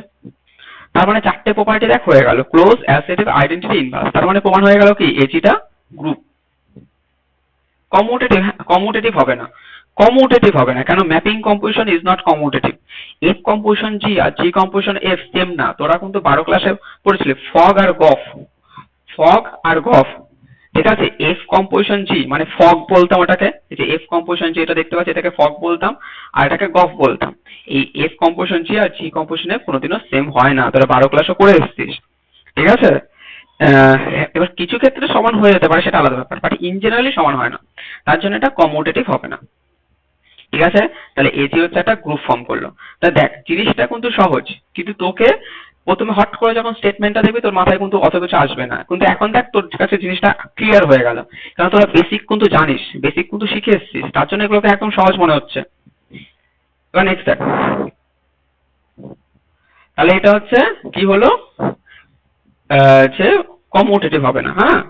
তার মানে 4টে প্রপার্টি দেখ হয়ে গেল, ক্লোজ, অ্যাসোসিয়েটিভ, আইডেন্টিটি, ইনভার্স। তার মানে প্রমাণ হয়ে গেল কি এজিটা গ্রুপ। কমিউটেটিভ, কমিউটেটিভ হবে না, কমিউটেটিভ হবে না। কেন? Mapping composition is not commutative. F composition G আর জি কম্পোজিশন এফ সেম না। তোরা কিন্তু 12 ক্লাসে পড়েছিলি ফগ আর গফ, ফগ আর গফ, ঠিক আছে। এফ কম্পোজিশন জি মানে ফগ বলতাম ওটাকে, এই যে এফ কম্পোজিশন জি এটা দেখতে পাচ্ছি, এটাকে ফগ বলতাম, আর এটাকে গফ বলতাম। এই এফ কম্পোজিশন জি আর জি কম্পোজিশন এফ কোনোদিনও সেম হয় না, তোরা 12 ক্লাসে করে এসেছিস, ঠিক আছে। এবার কিছু ক্ষেত্রে সমান হয়ে যেতে পারে, সেটা আলাদা ব্যাপার, বাট ইন জেনারেলি সমান হয় না, তার জন্য এটা কমিউটেটিভ হবে না। ঠিক আছে, তাহলে এজি হচ্ছে একটা গ্রুপ ফর্ম করলো। তা দেখ জিনিসটা কিন্তু সহজ, কিন্তু তোকে প্রথমে হট করে যখন স্টেটমেন্টটা দেখবি তোর মাথায় কিন্তু অত কিছু আসবে না, কিন্তু এখন দেখ তোর কাছে জিনিসটা ক্লিয়ার হয়ে গেল, কারণ তোরা বেসিক কিন্তু জানিস, বেসিক কিন্তু শিখে এসছিস, তার জন্য এগুলোকে একদম সহজ মনে হচ্ছে। এবার নেক্সট দেখ, তাহলে এটা হচ্ছে কি হলো, যে কমিউটেটিভ হবে না, হ্যাঁ।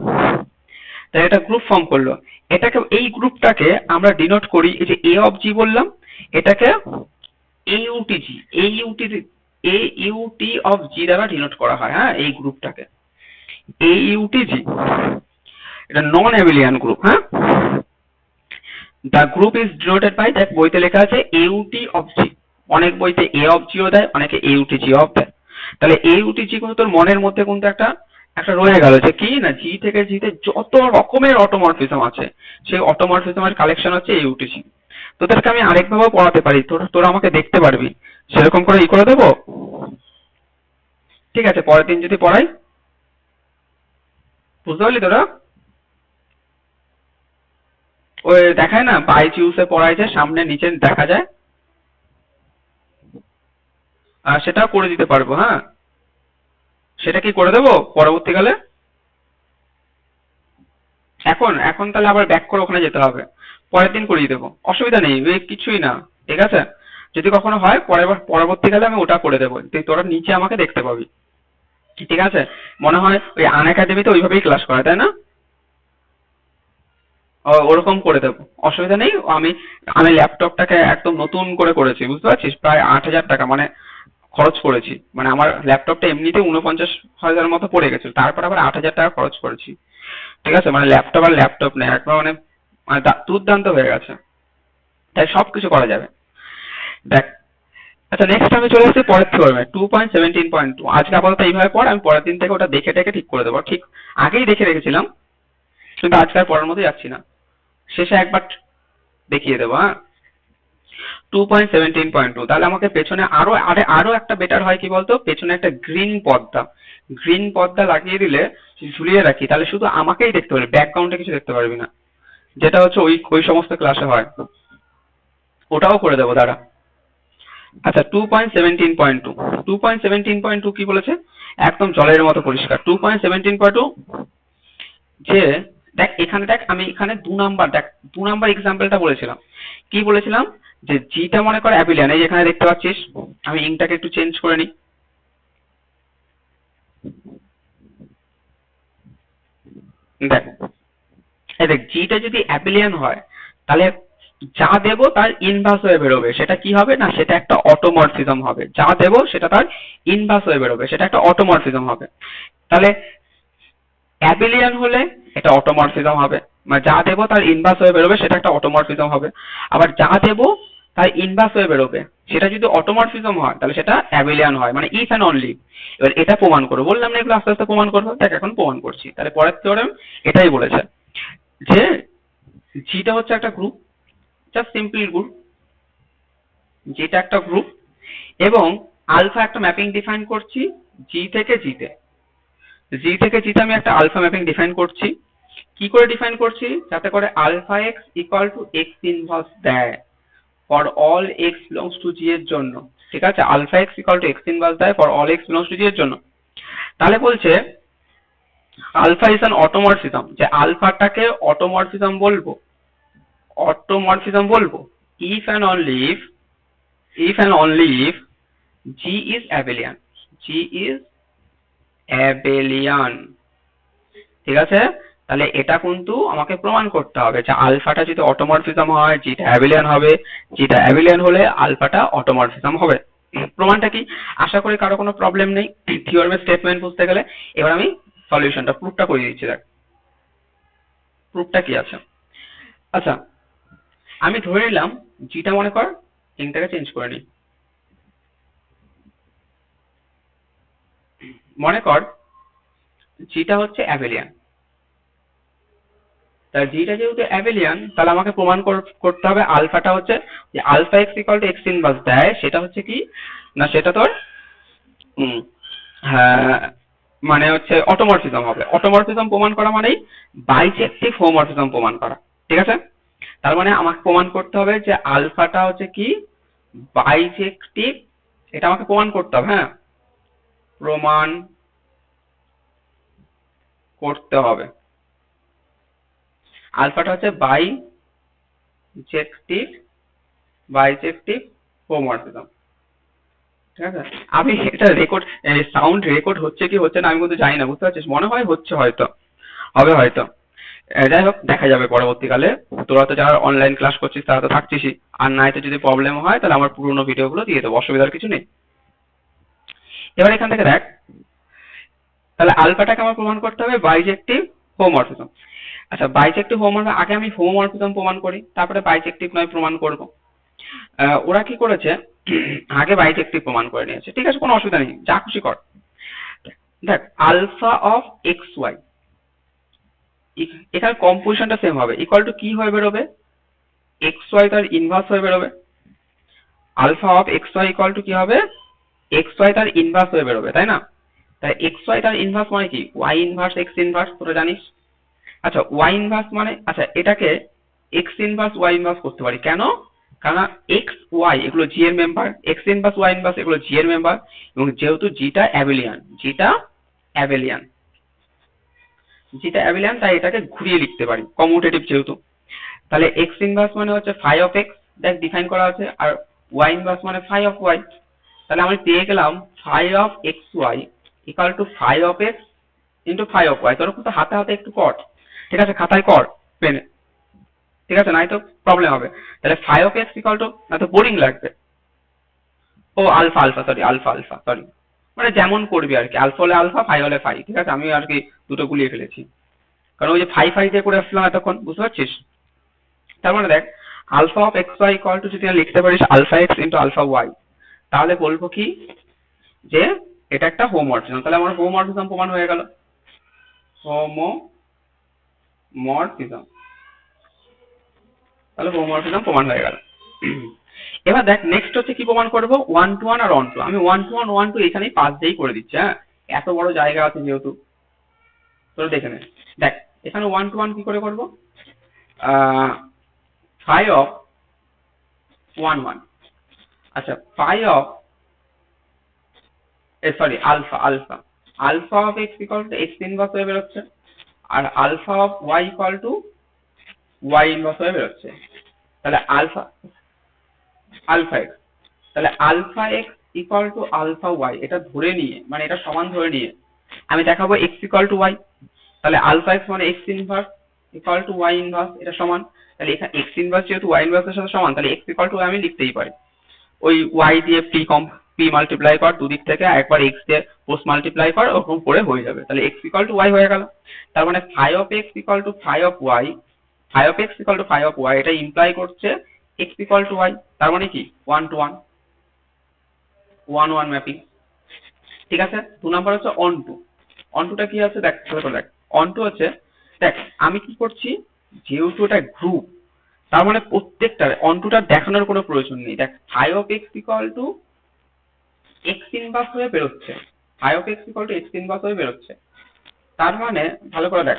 তাই এটা গ্রুপ ফর্ম করলো, এটাকে এই গ্রুপটাকে আমরা ডিনোট করি, এই যে এ অফ জি বললাম, এটাকে এইউটিজি, এইউটি অফ জি দ্বারা ডিনোট করা হয়, হ্যাঁ, এই গ্রুপটাকে এইউটিজি, এটা নন অ্যাবিলিয়ান গ্রুপ, হ্যাঁ। The group is denoted by, দেখ বইতে লেখা আছে এইউটি অফ জি, অনেক বইতে এ অফ জিও দেয়, অনেকে এইউটিজি অফ দেয়। তাহলে এইউটিজি কিন্তু তোর মনের মধ্যে কিন্তু একটা একটা রয়ে গেল, যে কি না জি থেকে জিতে যত রকমের অটোমরফিজম আছে, সেই অটোমরফিজমের কালেকশন হচ্ছে এইউটিজি। তোদেরকে আমি আরেকভাবেও পড়াতে পারি, তোরা আমাকে দেখতে পারবি, সেরকম করে ই করে দেবো। ঠিক আছে, পরের দিন যদি পড়াই, বুঝতে পারলি তোরা? ওই দেখায় না বাই চিউসে পড়ায়, যে সামনে নিচে দেখা যায়, আর সেটাও করে দিতে পারবো, হ্যাঁ। সেটা কি করে দেবো পরবর্তীকালে? এখন এখন তাহলে আবার ব্যাক করে ওখানে যেতে হবে, পরের দিন করিয়ে দেবো, অসুবিধা নেই, ওই কিছুই না। ঠিক আছে, যদি কখনো হয় পরবর্তীকালে আমি ওটা করে দেবো, তোরা নিচে আমাকে দেখতে পাবি। ঠিক আছে, মনে হয় ওই আন একাডেমিতে ওইভাবেই ক্লাস করা, তাই না? ওরকম করে দেবো, অসুবিধা নেই। আমি আমি ল্যাপটপটাকে একদম নতুন করে করেছি, বুঝতে পারছিস, প্রায় 8,000 টাকা মানে খরচ করেছি, মানে আমার ল্যাপটপটা এমনিতে 49,000 মতো পড়ে গেছিল, তারপর আবার 8,000 টাকা খরচ করেছি। ঠিক আছে, মানে ল্যাপটপ আর ল্যাপটপ নেই, একবার মানে মানে দুর্দান্ত হয়ে গেছে, তাই সবকিছু করা যাবে। দেখ, আচ্ছা নেক্সট আমি চলে আসছি পরের থিওরেমে 2.17.2। আজকে আপাতত এইভাবে পর, আমি পরের দিন থেকে ওটা দেখে টেকে ঠিক করে দেবো, ঠিক আগেই দেখে রেখেছিলাম, কিন্তু আজকে আর পড়ার মধ্যে যাচ্ছি না, শেষে একবার দেখিয়ে দেবো, হ্যাঁ। 2.17.2, তাহলে আমাকে পেছনে আরো আরো একটা বেটার হয় কি বলতো, পেছনে একটা গ্রিন পর্দা লাগিয়ে দিলে, ঝুলিয়ে রাখি, তাহলে শুধু আমাকেই দেখতে পারবি, ব্যাকগ্রাউন্ডে কিছু দেখতে পারবি না, যেটা হচ্ছে ওই ওই সমস্ত ক্লাসে হয়, ওটাও করে দেবো দাঁড়া। আচ্ছা 2.17.2, 2.17.2 কি বলেছে, একদম জলের মতো পরিষ্কার। 2.17.2, যে দেখ এখানে, দেখ আমি এখানে 2 নাম্বার, দেখ 2 নাম্বার এক্সাম্পলটা বলেছিলাম, কি বলেছিলাম, যে জিটা মনে করে অ্যাবিলিয়ান, এই এখানে দেখতে পাচ্ছিস, আমি ইংটাকে একটু চেঞ্জ করে নিই, দেখ এই দেখ জিটা যদি অ্যাবিলিয়ান হয়, তাহলে যা দেবো তার ইনভার্স হয়ে বেরোবে, সেটা কি হবে না, সেটা একটা অটোমরফিজম হবে, যা দেবো সেটা তার ইনভার্স হয়ে বেরোবে, সেটা একটা অটোমরফিজম হবে। তাহলে অ্যাবিলিয়ান হলে এটা অটোমরফিজম হবে, মানে যা দেবো তার ইনভার্স হয়ে বেরোবে, সেটা একটা অটোমরফিজম হবে। আবার যা দেবো তার ইনভার্স হয়ে বেরোবে, সেটা যদি অটোমরফিজম হয় তাহলে সেটা অ্যাবিলিয়ান হয়, মানে ইফ অ্যান্ড অনলি। এবার এটা প্রমাণ করবো, বললাম না এগুলো আস্তে আস্তে প্রমাণ করবো, দেখ এখন প্রমাণ করছি। তাহলে পরের থিওরেম এটাই বলেছে, যে জিটা হচ্ছে একটা গ্রুপ, জাস্ট সিম্পল গ্রুপ, যেটা একটা গ্রুপ, এবং আলফা একটা ম্যাপিং ডিফাইন করছি জি থেকে জিতে, আমি একটা আলফা ম্যাপিং ডিফাইন করছি। কি করে ডিফাইন করছি, যাতে করে alpha x equal to x inverse দেয় for all x belongs to G এর জন্য। ঠিক আছে, alpha x equal to x inverse দেয় for all x belongs to G এর জন্য। তাহলে বলছে আলফা ইজ অ্যান অটোমরফিজম, যে আলফাটাকে অটোমরফিজম বলবো if and only if G is abelian, G is abelian. ঠিক আছে, তাহলে এটা কিন্তু আমাকে প্রমাণ করতে হবে যে আলফাটা যদি অটোমরফিজম হয়, জিটা অ্যাবিলিয়ান হবে, জিটা অ্যাবিলিয়ান হলে আলফাটা অটোমরফিজম হবে। প্রমাণটা কি, আশা করি কারো কোনো প্রবলেম নেই থিওরেমের স্টেটমেন্ট বুঝতে গেলে। এবার আমি সলিউশনটা, প্রুফটা করে দিচ্ছি, দেখ প্রুফটা কি আছে। আচ্ছা আমি ধরে নিলাম জিটা, মনে কর ইংটাকে চেঞ্জ করে নিই, মনে কর জিটা হচ্ছে অ্যাবিলিয়ান, তা জিটা যেহেতু অ্যাবিলিয়ান, তাহলে আমাকে প্রমাণ করতে হবে আলফাটা হচ্ছে, যে alpha x equal to x inverse দেয়, সেটা হচ্ছে কি না, সেটা তোর হ্যাঁ মানে হচ্ছে অটোমরফিজম হবে। অটোমরফিজম প্রমাণ করা মানেই বাইজেক্টিভ হোমোমরফিজম প্রমাণ করা, ঠিক আছে? তার মানে আমাকে প্রমাণ করতে হবে যে আলফাটা হচ্ছে কি বাইজেক্টিভ, এটা আমাকে প্রমাণ করতে হবে, হ্যাঁ, প্রমাণ করতে হবে আলফাটা হচ্ছে বাইজেক্টিভ হোমোমরফিজম, ঠিক আছে? আমি এটা রেকর্ড, সাউন্ড রেকর্ড হচ্ছে কি হচ্ছে না আমি কিন্তু জানি না, বুঝতে পারছিস? মনে হয় হচ্ছে, হয়তো হবে, হয়তো। যাই হোক, দেখা যাবে পরবর্তীকালে। তোরা তো যারা অনলাইন ক্লাস করছিস তারা তো থাকছিসই, আর নাই তো যদি প্রবলেম হয় তাহলে আমার পুরোনো ভিডিওগুলো দিয়ে দেবো, অসুবিধার কিছু নেই। এবার এখান থেকে দেখ, তাহলে আলফাটাকে আমার প্রমাণ করতে হবে বাইজেক্টিভ হোমোমরফিজম। আচ্ছা, বাইজেক্টিভ হোমোমরফিজম, আগে আমি হোমোমরফিজম প্রমাণ করি, তারপরে বাইজেক্টিভ নয় প্রমাণ করব। ওরা কি করেছে, আগে বাইজেক্টিভ প্রমাণ করে নিয়েছে, ঠিক আছে, কোনো অসুবিধা নেই, যা খুশি কর। দেখ, আলফা অফ এক্স ওয়াই, এখানে কম্পোজিশনটা সেম হবে, ইকুয়াল টু কি হয়ে বেরোবে, এক্স ওয়াই তার ইনভার্স হয়ে বেরোবে। Alpha of x Y equal to কি হবে, এক্স ওয়াই তার ইনভার্স হয়ে বেরোবে, তাই না? তাই এক্স ওয়াই তার ইনভার্স মানে কি, ওয়াই ইনভার্স এক্স ইনভার্স, তোরা জানিস। আচ্ছা, ওয়াই ইনভার্স মানে, আচ্ছা এটাকে এক্স ইনভার্স ওয়াই ইনভার্স করতে পারি, কেন? কারণ এক্স ওয়াই এগুলো জি এর member, X inverse Y inverse এগুলো জি এর মেম্বার, এবং যেহেতু জিটা অ্যাবেলিয়ান, তাই এটাকে ঘুরিয়ে লিখতে পারি, কমিউটেটিভ যেহেতু। তাহলে এক্স ইনভার্স মানে হচ্ছে ফাই অফ এক্স, দেখ ডিফাইন করা আছে, আর ওয়াই ইনভার্স মানে ফাই অফ ওয়াই। তাহলে আমি পেয়ে গেলাম phi of x Y equal to phi of x into phi of y. তোর কিন্তু হাতে হাতে একটু কর, ঠিক আছে, খাতায় কর, পেনে, ঠিক আছে, নাই তো প্রবলেম হবে। তাহলে phi of x equal to, না তো বোরিং লাগবে, ও alpha alpha sorry alpha alpha sorry, মানে যেমন করবি আর কি, আলফা হলে আলফা, ফাই হলে ফাই, ঠিক আছে, আমি আর কি দুটো গুলিয়ে ফেলেছি, কারণ ওই যে ফাই ফাই দিয়ে করে আসলাম এতক্ষণ, বুঝতে পারছিস? তার মানে দেখ, alpha of x Y equal to যদি লিখতে পারিস alpha x into alpha y, তাহলে বলবো কি যে এটা একটা হোমোমরফিজম। তাহলে আমার হোমোমরফিজম প্রমাণ হয়ে গেল, হোমোমরফিজম, তাহলে হোমোমরফিজম প্রমাণ হয়ে গেল। এবার দেখ নেক্সট হচ্ছে কি প্রমাণ করব, ওয়ান টু ওয়ান আর অন টু। আমি ওয়ান টু এখানেই পাস দিয়েই করে দিচ্ছি, হ্যাঁ, এত বড় জায়গা আছে যেহেতু, তোরা দেখে নে। দেখ এখানে ওয়ান টু ওয়ান কি করে করবো, ফাই অফ ওয়ান ওয়ান, আচ্ছা phi of, sorry alpha alpha, alpha of x equal to x inverse হয়ে বেরোচ্ছে, আর alpha of y equal to y inverse হয়ে বেরোচ্ছে। তাহলে আলফা আলফা এক্স, তাহলে alpha x equal to alpha y, এটা ধরে নিয়ে, মানে এটা সমান ধরে নিয়ে আমি দেখাবো এক্স ইকুয়াল টু ওয়াই। তাহলে আলফা এক্স মানে x inverse equal to y inverse, এটা সমান। তাহলে এখানে এক্স ইনভার্স যেহেতু ওয়াই ইনভার্সের সাথে সমান, তাহলে এক্স ইকুয়াল টু আমি লিখতেই পারি, ওই ওয়াই দিয়ে পি মাল্টিপ্লাই কর দুদিক থেকে, একবার এক্স দিয়ে পোস্ট মাল্টিপ্লাই কর, ওরকম করে হয়ে যাবে। তাহলে এক্স ইকুয়াল টু ওয়াই হয়ে গেল। তার মানে phi of x equal to phi of y, phi of x equal to phi of y, এটা ইমপ্লাই করছে এক্স ইকুয়াল টু ওয়াই। তার মানে কি one to one, one one mapping, ঠিক আছে। 2 নাম্বার হচ্ছে অন টু। অন টুটা কি আছে দেখ, ভালো করে দেখ। অন টু হচ্ছে, দেখ আমি কি করছি, যেহেতু এটা গ্রুপ, তার মানে প্রত্যেকটা অন টুটা দেখানোর কোনো প্রয়োজন নেই। দেখ phi of x equal to x inverse হয়ে বেরোচ্ছে, phi of x equal to x inverse হয়ে বেরোচ্ছে। তার মানে ভালো করে দেখ,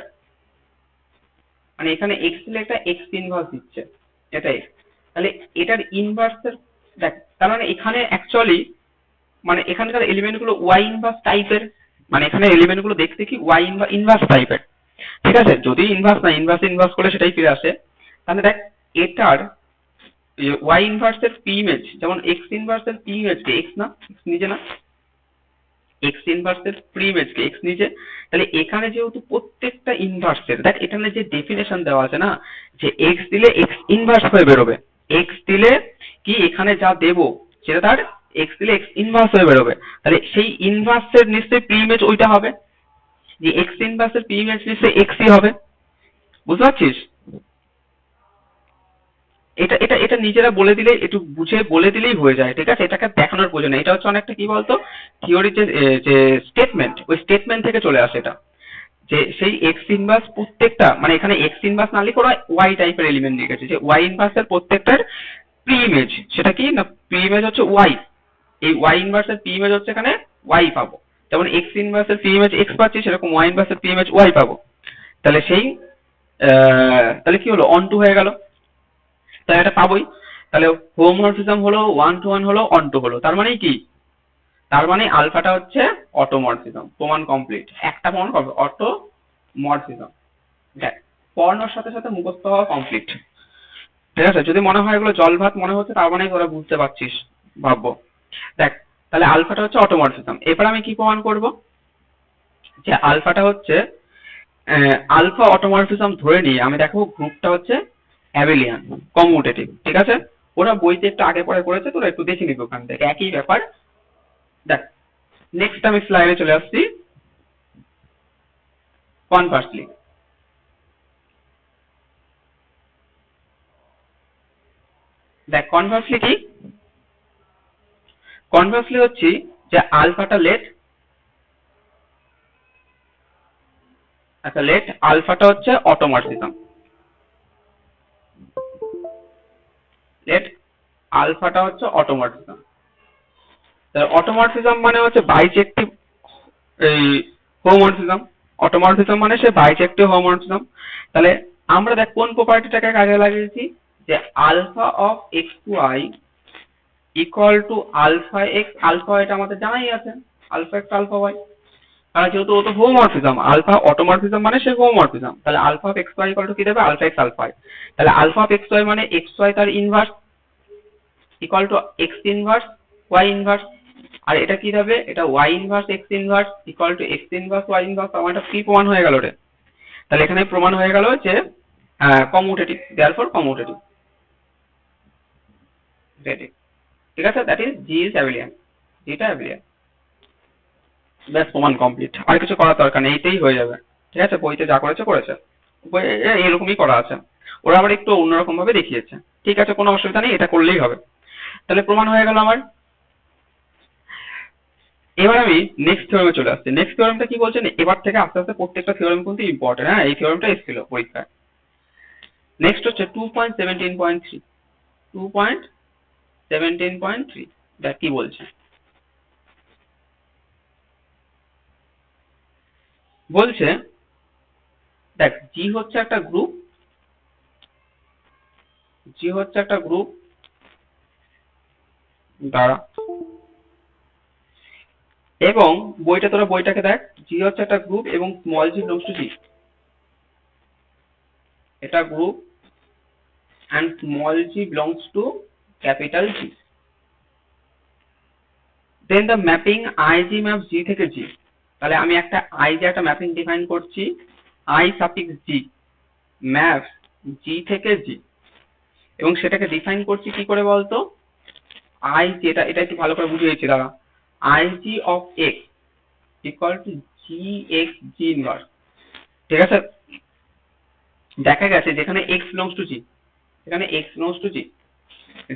মানে এখানে এক্স দিলে একটা এক্স ইনভার্স দিচ্ছে, এটাই। তাহলে এটার ইনভার্সের, দেখ তার মানে এখানে অ্যাকচুয়ালি, মানে এখানকার এলিমেন্ট গুলো ওয়াই ইনভার্স টাইপের, মানে এখানে এলিমেন্ট গুলো দেখতে কি ওয়াই ইনভার্স টাইপের, ঠিক আছে। যদি ইনভার্স না, ইনভার্স করলে সেটাই ফিরে আসে। তাহলে দেখ এটার ওয়াই ইনভার্স এর পি ইমেজ, যেমন এক্স ইনভার্স এর পি ইমেজ কে এক্স না, এক্স নিজে না, এক্স ইনভার্স এর প্রি ইমেজ কে এক্স নিজে। তাহলে এখানে যেহেতু প্রত্যেকটা ইনভার্সের, দেখ এখানে যে ডেফিনেশন দেওয়া আছে না, যে এক্স দিলে এক্স ইনভার্স হয়ে বেরোবে, এক্স দিলে কি এখানে যা দেবো সেটা তার এক্স দিলে এক্স ইনভার্স হয়ে বেরোবে। তাহলে সেই ইনভার্সের নিশ্চয়ই প্রি ইমেজ ওইটা হবে, যে এক্স ইনভার্সের প্রি ইমেজ নিশ্চয়ই এক্সই হবে, বুঝতে পারছিস? এটা এটা এটা নিজেরা বলে দিলে, একটু বুঝে বলে দিলেই হয়ে যায়, ঠিক আছে, এটাকে দেখানোর প্রয়োজন নেই। এটা হচ্ছে অনেকটা কি বলতো, থিওরির যে স্টেটমেন্ট, ওই স্টেটমেন্ট থেকে চলে আসে এটা, যে সেই এক্স ইনভার্স প্রত্যেকটা, মানে এখানে এক্স ইনভার্স না লিখে ওরা ওয়াই টাইপের এলিমেন্ট লিখেছে, যে ওয়াই ইনভার্সের প্রত্যেকটার প্রি ইমেজ, সেটা কি না, প্রি ইমেজ হচ্ছে ওয়াই, এই ওয়াই ইনভার্সের প্রি ইমেজ হচ্ছে এখানে ওয়াই পাবো। যেমন এক্স ইনভার্সের পি ইমেজ এক্স পাচ্ছি, সেরকম ওয়াই ইনভার্সের পি ইমেজ ওয়াই পাবো। তাহলে সেই তাহলে কি হলো, অন টু হয়ে গেল, তাহলে এটা পাবোই। তাহলে হোমোমরফিজম হলো 1 to 1 হলো অন টু হলো, তার মানে কি, তার মানে আলফাটা হচ্ছে অটোমরফিজম। প্রমাণ কমপ্লিট, একটা প্রমাণ কমপ্লিট, অটোমরফিজম। দেখ, পড়ানোর সাথে সাথে মুখস্থ হওয়া কমপ্লিট। ঠিক আছে, যদি মনে হয় এগুলো জল ভাত মনে হচ্ছে, তার মানে তোরা বুঝতে পারছিস ভাববো। দেখ, তাহলে আলফাটা হচ্ছে অটোমরফিজম। এবার আমি কি প্রমাণ করব, যে আলফাটা হচ্ছে আলফা অটোমরফিজম ধরে নিয়ে আমি দেখাবো গ্রুপটা হচ্ছে অ্যাবেলিয়ান কমিউটেটিভ। ঠিক আছে, ওরা বইতে একটু আগে পরে করেছে, তোরা একটু দেখে নিবি ওখান থেকে, একই ব্যাপার। দেখ, নেক্সট আমি স্লাইডে চলে আসছি। কনভার্সলি, দেখ কনভার্সলি কি, কনভার্সলি হচ্ছে যে আলফাটা লেট, আচ্ছা লেট আলফাটা হচ্ছে অটোমরফিজম, লেট আলফাটা হচ্ছে অটোমরফিজম। অটোমরফিজম মানে হচ্ছে বাইজেক্টিভ এই হোমোমরফিজম, অটোমরফিজম মানে সে বাইজেক্টিভ হোমোমরফিজম। তাহলে আমরা দেখ কোন প্রপার্টিটাকে কাজে লাগিয়েছি, যে alpha of x Y equal to alpha x, alpha এটা আমাদের জানাই আছে, আলফা এক্স আলফা ওয়াই। কারণ যেহেতু ও তো হোমোমরফিজম, আলফা অটোমরফিজম মানে সে হোমোমরফিজম, তাহলে alpha of x Y equal to কি দেবে, আলফা এক্স আলফা ওয়াই। তাহলে আলফা অফ এক্স ওয়াই মানে এক্স ওয়াই তার inverse equal to x inverse Y inverse. আর এটা কি হবে, এটা y inverse x inverse equal to x inverse Y inverse. আমার এটা কি প্রমাণ হয়ে গেল রে, তাহলে এখানে প্রমাণ হয়ে গেল যে কমিউটেটিভ, দেয়ারফর কমিউটেটিভ। ঠিক আছে, that is G is abelian, জিটা অ্যাবেলিয়ান। ব্যাস, প্রমাণ কমপ্লিট, আর কিছু করার দরকার নেই, এইটাই হয়ে যাবে। ঠিক আছে, বইতে যা করেছে করেছে, এরকমই করা আছে, ওরা আবার একটু অন্যরকম ভাবে দেখিয়েছে। ঠিক আছে, কোনো অসুবিধা নেই, এটা করলেই হবে। তাহলে প্রমাণ হয়ে গেল আমার। এবার আমি নেক্সট থিওরেমে চলে আসছি। নেক্সট থিওরেমটা কি বলছেন, এবার থেকে আস্তে আস্তে প্রত্যেকটা থিওরেম কিন্তু ইম্পর্টেন্ট। হ্যাঁ, এই থিওরেমটা এসেছিল পরীক্ষায়। নেক্সট হচ্ছে 2.17.3, 2.17.3, দেখ কি বলছে। বলছে দেখ, জি হচ্ছে একটা গ্রুপ, জি হচ্ছে একটা গ্রুপ দ্বারা, এবং বইটা তোরা বইটাকে দেখ, জি হচ্ছে একটা গ্রুপ এবং স্মল জি বিলংস টু জি, এটা group and small g belongs to capital G. Then the mapping ig maps g থেকে g, তাহলে আমি একটা i যে একটা ম্যাপিং ডিফাইন করছি, i suffix g maps g থেকে g, এবং সেটাকে ডিফাইন করছি কি করে বলতো, i যেটা, এটা একটু ভালো করে বুঝিয়েছি দাঁড়া, ig of x equal to gx g inverse। ঠিক আছে, দেখা গেছে যেখানে x belongs to g, এখানে x belongs to g,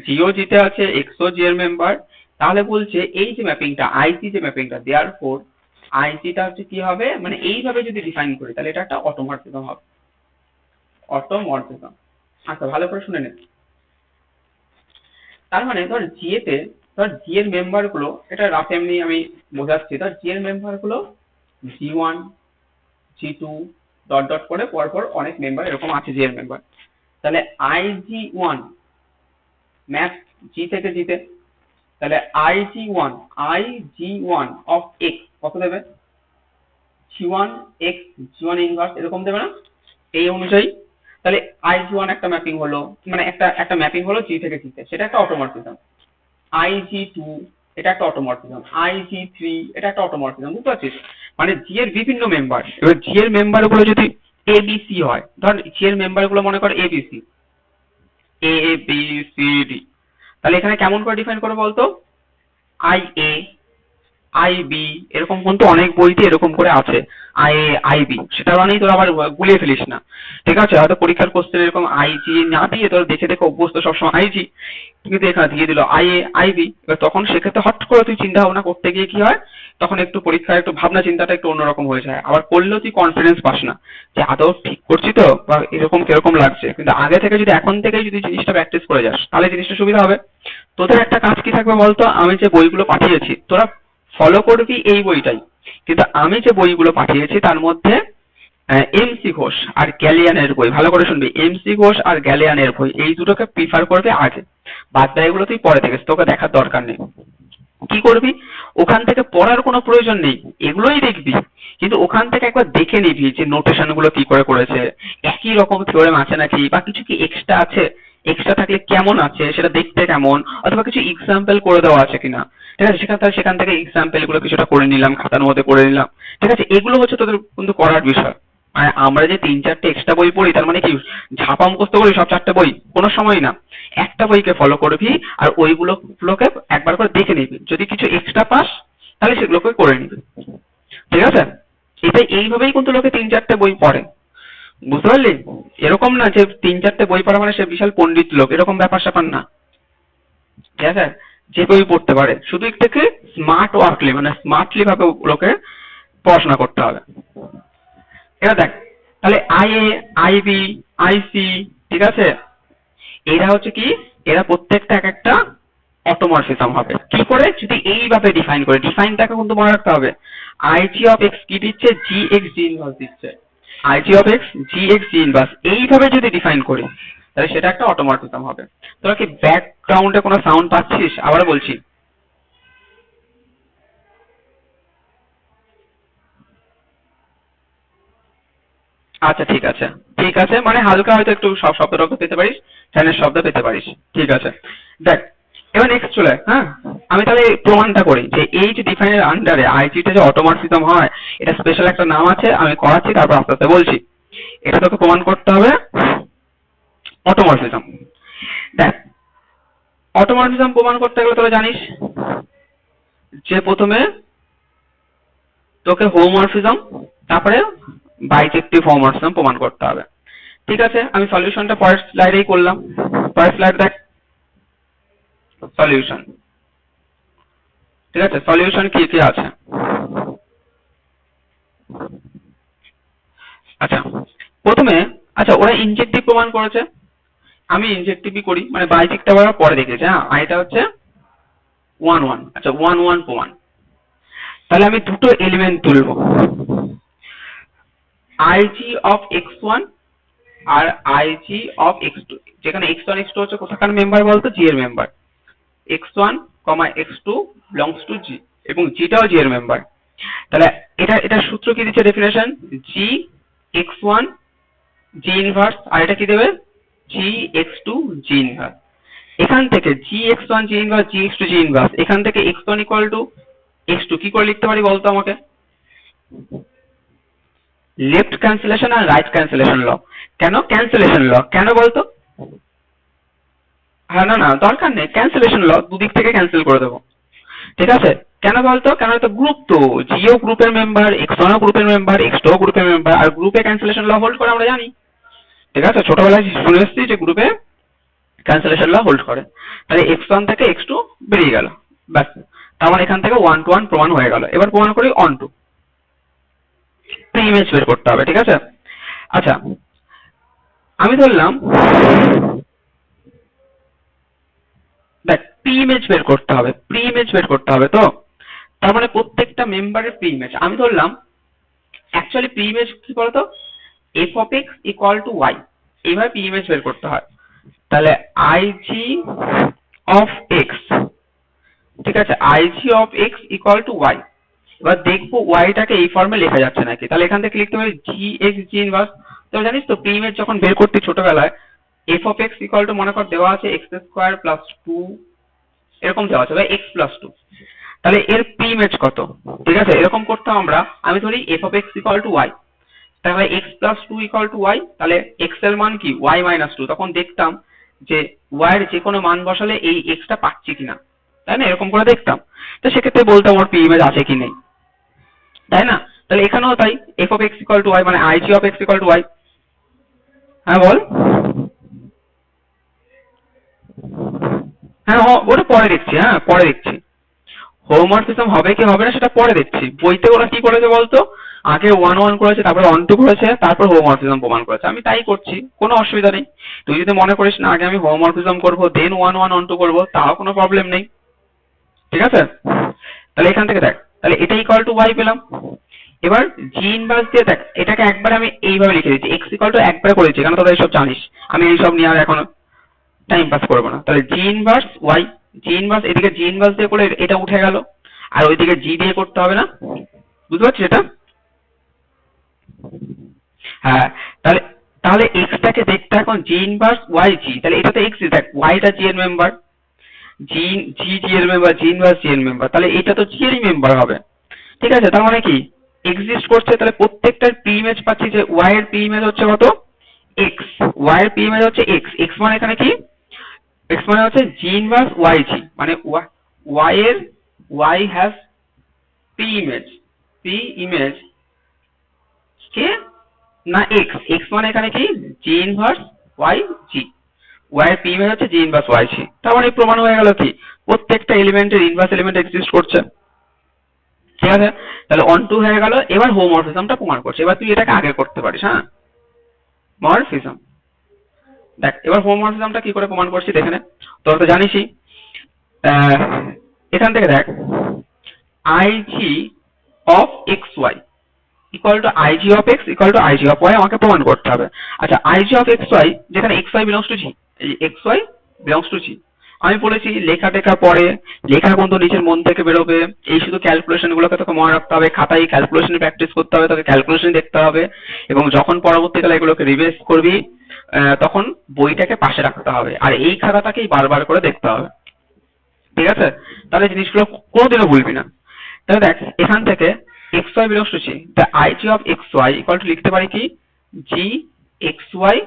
Jio জিতে আছে, এক্সও জি এর মেম্বার। তাহলে বলছে এই যে ম্যাপিংটা আইজি, যে ম্যাপিংটা, দেয়ারফর আইজিটা হচ্ছে কি হবে, মানে এইভাবে যদি ডিফাইন করি তাহলে এটা একটা অটোমরফিজম হবে, অটোমরফিজম। আচ্ছা, ভালো করে শুনে নে। তার মানে ধর জি তে, ধর জি এর মেম্বার গুলো, এটা রাফ এমনি আমি বোঝাচ্ছি, ধর জি এর মেম্বার গুলো জি1 জি2 ডট ডট করে পরপর অনেক মেম্বার এরকম আছে জি এর মেম্বার। তাহলে আইজি1 ম্যাপ জি থেকে জিতে, তাহলে IG1 অফ x কত দেবে, G1 x G1 ইনভার্স এরকম দেবে না, এই অনুযায়ী। তাহলে IG1 একটা ম্যাপিং হলো, মানে একটা ম্যাপিং হলো G থেকে G তে, সেটা একটা অটোমরফিজম। IG2 এটা একটা অটোমরফিজম, IG3 এটা একটা অটোমরফিজম, বুঝতে পারছিস? মানে G এর বিভিন্ন মেম্বার, এবার G এর মেম্বার গুলো যদি ABC হয়, ধর G এর মেম্বার গুলো মনে কর ABC, ABCD, তাহলে এখানে কেমন করে ডিফাইন করে বলতো, IA IB এরকম কিন্তু অনেক বইতে এরকম করে আছে, IA IB, সেটা মানেই তোর আবার গুলিয়ে ফেলিস না। ঠিক আছে, হয়তো পরীক্ষার কোশ্চেন এরকম IG না দিয়ে তোর দেখে দেখে অভ্যস্ত সবসময় IG, কিন্তু এখানে দিয়ে দিল IA IB, এবার তখন সেক্ষেত্রে হট করে তুই চিন্তা ভাবনা করতে গিয়ে কি হয়, তখন একটু পরীক্ষায় একটু ভাবনা চিন্তাটা একটু অন্যরকম হয়ে যায়, আবার করলেও তুই কনফিডেন্স পাস না যে আদৌ ঠিক করছি তো, বা এরকম কিরকম লাগছে। কিন্তু আগে থেকে যদি, এখন থেকে যদি জিনিসটা প্র্যাকটিস করে যাস, তাহলে জিনিসটা সুবিধা হবে। তোদের একটা কাজ কি থাকবে বলতো, আমি যে বইগুলো পাঠিয়েছি তোরা ফলো করবি এই বইটাই, কিন্তু আমি যে বইগুলো পাঠিয়েছি তার মধ্যে এমসি ঘোষ আর গ্যালিয়ানের বই, ভালো করে শুনবি, এমসি ঘোষ আর গ্যালিয়ানের বই এই দুটোকে প্রিফার করবে আগে, বাদ বাকিগুলো তুই পরে দেখিস, তোকে দেখার দরকার নেই। কি করবি, ওখান থেকে পড়ার কোনো প্রয়োজন নেই, এগুলোই দেখবি, কিন্তু ওখান থেকে একবার দেখে নিবি যে নোটেশন গুলো কি করে করেছে, একই রকম থিওরেম আছে নাকি, বা কিছু কি এক্সট্রা আছে, এক্সট্রা থাকলে কেমন আছে সেটা দেখতে কেমন, অথবা কিছু এক্সাম্পল করে দেওয়া আছে কিনা। ঠিক আছে, সেখান থেকে এক্সাম্পল গুলো কিছুটা করে নিলাম, খাতার মধ্যে করে নিলাম। ঠিক আছে, এগুলো হচ্ছে তোদের কিন্তু করার বিষয়। মানে আমরা যে 3-4টে এক্সট্রা বই পড়ি তার মানে কি ঝাপা মুখস্থ করি সব 4টে বই? কোনো সময় না, একটা বইকে ফলো করবি আর ওইগুলোকে একবার করে দেখে নিবি, যদি কিছু এক্সট্রা পাস তাহলে সেগুলোকে করে নিবি। ঠিক আছে, এইভাবেই কিন্তু লোকে 3-4টে বই পড়ে, বুঝতে পারলি? এরকম না যে 3-4টে বই পড়া মানে সে বিশাল পণ্ডিত লোক, এরকম ব্যাপার স্যাপার না। ঠিক আছে, যে বই পড়তে পারে, শুধু একটু স্মার্ট ওয়ার্কলি মানে স্মার্টলি ভাবে লোকে পড়াশোনা করতে হবে। এরা দেখ, তাহলে আইএ, আইবি, আইসি, ঠিক আছে, এরা হচ্ছে কি, এরা প্রত্যেকটা এক একটা অটোমরফিজম হবে। কি করে, যদি এইভাবে ডিফাইন করে, ডিফাইনটাকে কিন্তু মনে রাখতে হবে। আইজি অফ এক্স কি দিচ্ছে, জি এক্স জি ইনভার্স দিচ্ছে, IG of x G X G inverse, এইভাবে যদি ডিফাইন করি তাহলে সেটা একটা অটোমরফিজম হবে। তোরা কি ব্যাকগ্রাউন্ডে কোনো সাউন্ড পাচ্ছিস? আবার বলছি, আচ্ছা ঠিক আছে, ঠিক আছে, মানে হালকা হয়তো একটু সব শব্দ পেতে পারিস, ফ্যানের শব্দ পেতে পারিস, ঠিক আছে। দেখ, এবার নেক্সট চলে আয়, হ্যাঁ, আমি তাহলে প্রমাণটা করি যে এই যে ডিফাইনের আন্ডারে আইজিটা যে অটোমরফিজম হয়, এটা স্পেশাল একটা নাম আছে, আমি করাচ্ছি তারপর আস্তে আস্তে বলছি। এটা তোকে প্রমাণ করতে হবে, অটোমরফিজম। দেখ, অটোমরফিজম প্রমাণ করতে গেলে তোরা জানিস যে প্রথমে তোকে হোমোমরফিজম, তারপরে বাইজেক্টিভ হোমোমরফিজম প্রমাণ করতে হবে। ঠিক আছে, আমি সলিউশনটা পরের স্লাইডেই করলাম। পরের স্লাইড দেখ, সলিউশন। ঠিক আছে, সলিউশন কি কি আছে? আচ্ছা, প্রথমে, আচ্ছা ওরা ইনজেক্টিভ প্রমাণ করেছে, আমি ইনজেক্টিভই করি, মানে বাইজেক্টটা ওরা পরে দেখেছে। হ্যাঁ, এটা হচ্ছে 1-1, আচ্ছা 1-1 প্রমাণ। তাহলে আমি দুটো এলিমেন্ট তুলবো, আইজি অফ x1 আর আইজি অফ x2, যেখানে x1 x2 হচ্ছে কোথাকার মেম্বার বলতো, জি এর member, x1, x2 belongs to g, এবং জিটাও জি এর মেম্বার। তাহলে এটা সূত্র কি দিচ্ছে, ডেফিনেশন, জি x1 জি ইনভার্স, আর এটা কি দেবে, জি x2 জি ইনভার্স। এখান থেকে জি x1 জি ইনভার্স, জি x2 জি ইনভার্স, এখান থেকে x1 ইকুয়াল টু x2 কি করে লিখতে পারি বলতো আমাকে? লেফট ক্যান্সেলেশন আর রাইট ক্যান্সেলেশন ল। কেন ক্যান্সেলেশন ল, কেন বলতো? হ্যাঁ, না না দরকার নেই, ক্যান্সেলেশন ল, দুদিক থেকে ক্যান্সেল করে দেবো। ঠিক আছে, কেন বলতো? কেন, তো গ্রুপ, তো জিও গ্রুপের মেম্বার, x1 গ্রুপের মেম্বার, x2 গ্রুপের মেম্বার, আর গ্রুপে ক্যান্সেলেশন ল হোল্ড করে আমরা জানি। ঠিক আছে, ছোটবেলায় শুনে এসেছি যে গ্রুপে ক্যান্সেলেশন ল হোল্ড করে। তাহলে x1 থেকে x2 বেরিয়ে গেল, ব্যাস, তার মানে এখান থেকে 1-1 প্রমাণ হয়ে গেল। এবার প্রমাণ করি অন-টু, প্রি ইমেজ বের করতে হবে। ঠিক আছে, আচ্ছা আমি ধরলাম, দেখ প্রি ইমেজ বের করতে হবে, প্রি ইমেজ বের করতে হবে, তো তার মানে প্রত্যেকটা মেম্বারের প্রি ইমেজ আমি ধরলাম। অ্যাকচুয়ালি প্রি ইমেজ কি বলতো, f of x equal to y, এইভাবে প্রি ইমেজ বের করতে হয়। তাহলে আইজি অফ এক্স, ঠিক আছে, IG of x equal to y. এবার দেখবো ওয়াইটাকে এই ফর্মে লেখা যাচ্ছে নাকি, তাহলে এখান থেকে লিখতে পারি জি এক্স জি ইনভার্স। তো জানিস তো প্রি ইমেজ যখন বের করতে ছোটবেলায়, F of x equal two মনে কর দেওয়া আছে এক্স স্কোয়ার প্লাস 2, এরকম দেওয়া আছে, বা এক্স প্লাস 2, তাহলে এর প্রি ইমেজ কত? ঠিক আছে, এরকম করতাম আমরা, আমি ধরি f of x equal to y, তাহলে x plus 2 equal to y, তাহলে এক্স এর মান কি, ওয়াই মাইনাস 2, তখন দেখতাম যে ওয়াই এর যে কোনো মান বসালে এই এক্সটা পাচ্ছি কিনা, তাই না, এরকম করে দেখতাম। তো সেক্ষেত্রে বলতাম ওর প্রি ইমেজ আছে কি নেই, তাই না? তাহলে এখানেও তাই, f of x equal to y মানে I G of x equal to y. হ্যাঁ বল, হ্যাঁ ওটা পরে দেখছি, হ্যাঁ পরে দেখছি, হোমোমরফিজম হবে কি হবে না সেটা পরে দেখছি। বইতে ওরা কি করেছে বলতো, আগে 1-1 করেছে, তারপরে অন-টু করেছে, তারপর হোমোমরফিজম প্রমাণ করেছে, আমি তাই করছি, কোনো অসুবিধা নেই। তুই যদি মনে করিস না আগে আমি হোমোমরফিজম করবো দেন 1-1 অন-টু করবো, তাও কোনো প্রবলেম নেই। ঠিক আছে, তাহলে এখান থেকে দেখ, তাহলে এটা ইকুয়াল টু ওয়াই পেলাম। এবার জি ইনভার্স দিয়ে দেখ, এটাকে একবার আমি এইভাবে লিখে দিচ্ছি, এক্স ইকুয়াল টু একবার করেছি, কারণ তোরা এইসব জানিস, আমি এইসব নিয়ে আর এখন টাইম পাস করবো না। তাহলে জি ইনভার্স ওয়াই, জি ইনভার্স, এদিকে জি ইনভার্স দিয়ে করে এটা উঠে গেল, আর ওইদিকে জি দিয়ে করতে হবে না, বুঝতে পারছিস এটা? হ্যাঁ, তাহলে তাহলে এক্সটাকে দেখতে এখন জি ইনভার্স ওয়াই জি, তাহলে এটা তো এক্স, দেখ ওয়াইটা জি এর মেম্বার, জি জি জি এর মেম্বার, জি ইনভার্স জি এর মেম্বার, তাহলে এটা তো জি এরই মেম্বার হবে। ঠিক আছে, তার মানে কি এক্সিস্ট করছে, তাহলে প্রত্যেকটার পি ইমেজ পাচ্ছি যে ওয়াই এর পি ইমেজ হচ্ছে কত, এক্স, ওয়াই এর পি ইমেজ হচ্ছে এক্স, এক্স মানে এখানে কি, এক্স মানে হচ্ছে জি ইনভার্স ওয়াই জি, মানে ওয়াই এর, Y has pre image, pre image কে না এক্স, এক্স মানে এখানে কি G inverse Y G, Y এর পি ইমেজ হচ্ছে জি ইনভার্স ওয়াই জি। তার মানে প্রমাণ হয়ে গেল কি প্রত্যেকটা এলিমেন্টের ইনভার্স এলিমেন্ট এক্সিস্ট করছে। ঠিক আছে, তাহলে অন টু হয়ে গেল। এবার হোমোমরফিজমটা প্রমাণ করছে, এবার তুই এটাকে আগে করতে পারিস। হ্যাঁ, মরফিজম দেখ, এবার হোমোমরফিজমটা কি করে প্রমাণ করছি দেখে নে, তোরা তো জানিসই। এখান থেকে দেখ, IG of x Y equal to IG of x equal to IG of y আমাকে প্রমাণ করতে হবে। আচ্ছা, আইজি অফ এক্স ওয়াই, যেখানে x y belongs to G, এই x y belongs to G, আমি বলেছি লেখা টেখা পরে, লেখা কিন্তু নিজের মন থেকে বেরোবে, এই শুধু ক্যালকুলেশন গুলোকে তোকে মনে রাখতে হবে, খাতায় ক্যালকুলেশন প্র্যাকটিস করতে হবে, তোকে ক্যালকুলেশন দেখতে হবে, এবং যখন পরবর্তীকালে এগুলোকে রিভাইজ করবি তখন বইটাকে পাশে রাখতে হবে, আর এই খাতাটাকেই বারবার করে দেখতে হবে। ঠিক আছে, তাহলে জিনিসগুলো কোনোদিনও ভুলবি না। তাহলে দেখ, এখান থেকে x y belongs to G, the IG of x Y equal to লিখতে পারি কি জি এক্স ওয়াই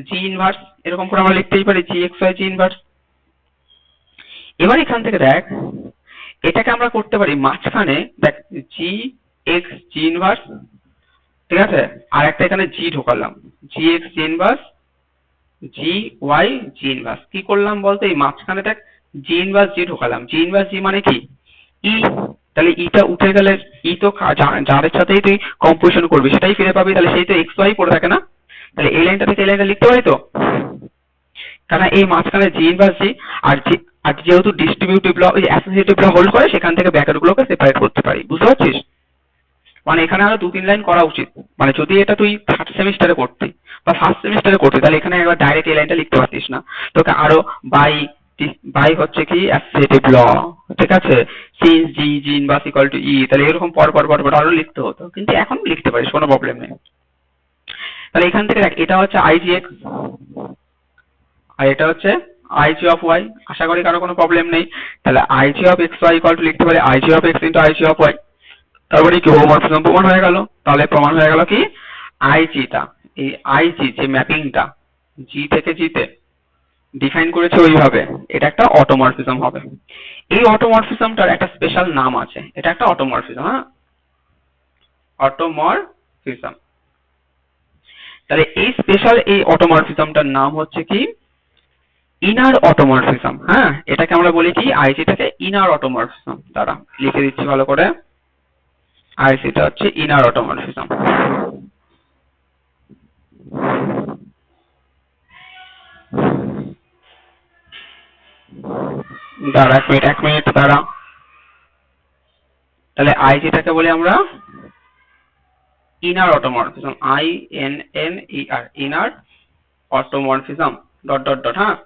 জি ইনভার্স, এরকম করে আমরা লিখতেই পারি জি এক্স ওয়াই জি ইনভার্স। এবার এখান থেকে দেখ, এটাকে আমরা করতে পারি মাঝখানে, দেখ জি এক্স জি ইনভার্স, ঠিক আছে, আর একটা এখানে জি ঢোকালাম, G X G inverse G Y জি ইনভার্স। কি করলাম বলতো, এই মাঝখানে দেখ জি ইনভার্স জি ঢোকালাম, জি ইনভার্স জি মানে কি ই, তাহলে ইটা উঠে গেলে ই তো যার সাথেই তুই কম্পোজিশন করবি সেটাই ফিরে পাবি, তাহলে সেই তো এক্স ওয়াই পড়ে থাকে না, তাহলে এই লাইনটা থেকে এই লাইনটা লিখতে পারি তো, কারণ এই মাঝখানে জি ইনভার্স জি, আর আর যেহেতু ডিস্ট্রিবিউটিভ ল ওই অ্যাসোসিয়েটিভ ল হোল্ড করে, সেখান থেকে ব্র্যাকেট গুলোকে সেপারেট করতে পারি, বুঝতে পারছিস? মানে এখানে আরো 2-3 লাইন করা উচিত, মানে যদি এটা তুই থার্ড সেমিস্টারে করতি বা ফার্স্ট সেমিস্টারে করতি, তাহলে এখানে একবার ডাইরেক্ট এই লাইনটা লিখতে পারতিস না, তোকে আরো বাই, বাই হচ্ছে কি অ্যাসোসিয়েটিভ ল, ঠিক আছে, since G G inverse equal to E, তাহলে এরকম পর পর পর পর আরো লিখতে হতো, কিন্তু এখন লিখতে পারিস, কোনো প্রবলেম নেই। তাহলে এখান থেকে দেখ, এটা হচ্ছে আইজি এক্স আর এটা হচ্ছে আইজি অফ ওয়াই, আশা করি কারো কোনো প্রবলেম নেই। তাহলে IG of x Y equal to লিখতে পারি IG of x into IG of y, তারপরে কি হোমোমরফিজম প্রমাণ হয়ে গেল। তাহলে প্রমাণ হয়ে গেল কি আইজিটা, এই আইজি যে ম্যাপিংটা জি থেকে জিতে ডিফাইন করেছে ওইভাবে, এটা একটা অটোমরফিজম হবে। এই অটোমরফিজমটার একটা স্পেশাল নাম আছে, এটা একটা অটোমরফিজম। হ্যাঁ, অটোমরফিজম। তাহলে এই স্পেশাল এই অটোমরফিজমটার নাম হচ্ছে কি ইনার অটোমরফিজম। হ্যাঁ, এটাকে আমরা বলি কি আইজিটাকে ইনার অটোমরফিজম, দাঁড়া লিখে দিচ্ছি ভালো করে, আইজিটা হচ্ছে ইনার অটোমরফিজম। দাঁড়া এক মিনিট দাঁড়া, তাহলে আইজিটাকে বলি আমরা inner automorphism, I N N E R, inner automorphism dot dot dot. হ্যাঁ,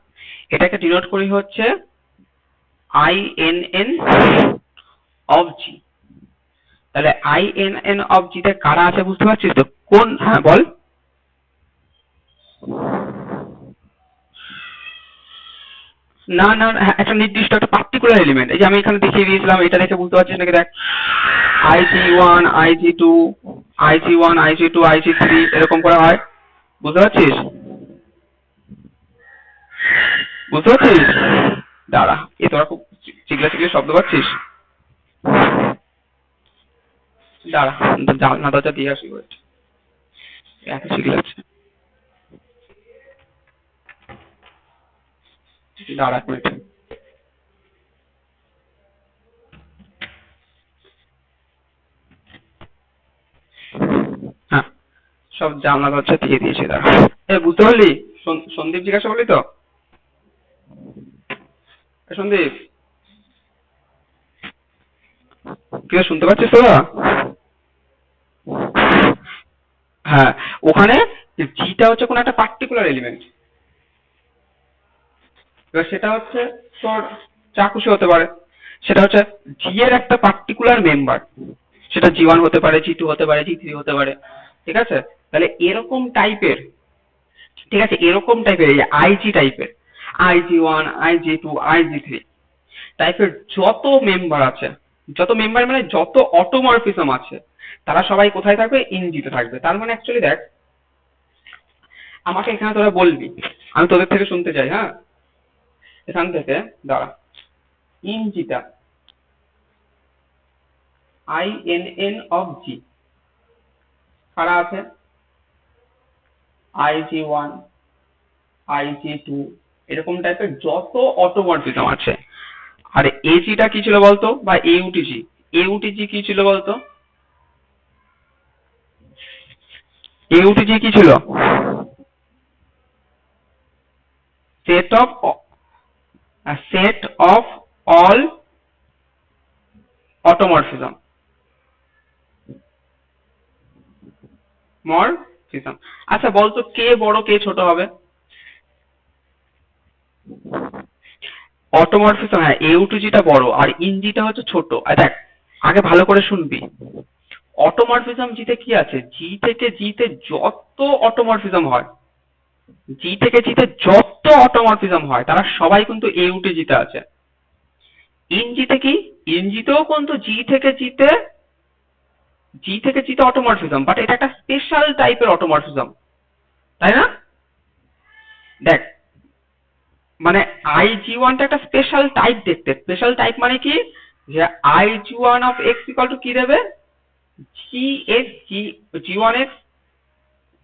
এটাকে ডিনোট করি হচ্ছে I N N of G. তাহলে I N N of G তে কারা আছে বুঝতে পারছিস তো, কোন, হ্যাঁ বল। না না, একটা নির্দিষ্ট একটা পার্টিকুলার এলিমেন্ট, এই যে আমি এখানে দেখিয়ে দিয়েছিলাম, এটা দেখে বুঝতে পারছিস নাকি দেখ, IG one IG two IG one IG two IG three এরকম করা হয়, বুঝতে পারছিস? বুঝতে পারছিস? দাঁড়া, এ তোরা খুব চিগলা চিগলি শব্দ পাচ্ছিস, দাঁড়া জানলা দরজা দিয়ে আসি, ওয়েট, এত চিগলাচ্ছে, দাঁড়া এক মিনিট। হ্যাঁ, সব জানলা দরজা দিয়ে দিয়েছি, দাঁড়া। এ বুঝতে পারলি? সন্দীপ জিজ্ঞাসা করলি তো? সন্দীপ, তুই শুনতে পাচ্ছিস তো? হ্যাঁ, ওখানে জিটা হচ্ছে কোনো একটা পার্টিকুলার এলিমেন্ট। এবার সেটা হচ্ছে তোর যা খুশি হতে পারে, সেটা হচ্ছে জি এর একটা পার্টিকুলার মেম্বার, সেটা জি1 হতে পারে, জি2 হতে পারে, জি3 হতে পারে, ঠিক আছে? তাহলে এরকম টাইপের, ঠিক আছে, এরকম টাইপের এই আইজি টাইপের, আইজি1, আইজি2, আইজি3 টাইপের যত মেম্বার আছে, যত মেম্বার মানে যত অটোমরফিজম আছে, তারা সবাই কোথায় থাকবে? ইনজিতে থাকবে। তার মানে অ্যাকচুয়ালি দেখ, আমাকে এখানে তোরা বলবি, আমি তোদের থেকে শুনতে চাই, হ্যাঁ? এখান থেকে দাঁড়া, ইনজিটা, INN অফ জি কারা আছে? IG1, IG2, এরকম টাইপের যত অটোমরফিজম আছে। আর এজিটা কি ছিল বলতো? বা ইউটিজি, ইউটিজি কি ছিল বলতো? ইউটিজি কি ছিল? Set of, set of all automorphism, morphism. আচ্ছা বলতো কে বড় কে ছোট হবে? অটোমরফিজম, হ্যাঁ, ইউটিজিটা বড় আর ইনজিটা হচ্ছে ছোট। আর দেখ, আগে ভালো করে শুনবি, অটোমরফিজম জিতে কি আছে? জি থেকে জিতে যত অটোমরফিজম হয়, জি থেকে জিতে যত অটোমরফিজম হয়, তারা সবাই কিন্তু ইউটিজিতে আছে। ইনজিতে কি? ইনজিতেও কিন্তু জি থেকে জিতে অটোমরফিজম, বাট এটা একটা স্পেশাল টাইপের অটোমরফিজম, তাই না? দেখ, মানে IG1টা একটা স্পেশাল টাইপ দেখতে। স্পেশাল টাইপ মানে কি? যে IG1 of x equal to কি দেবে? জি x G one x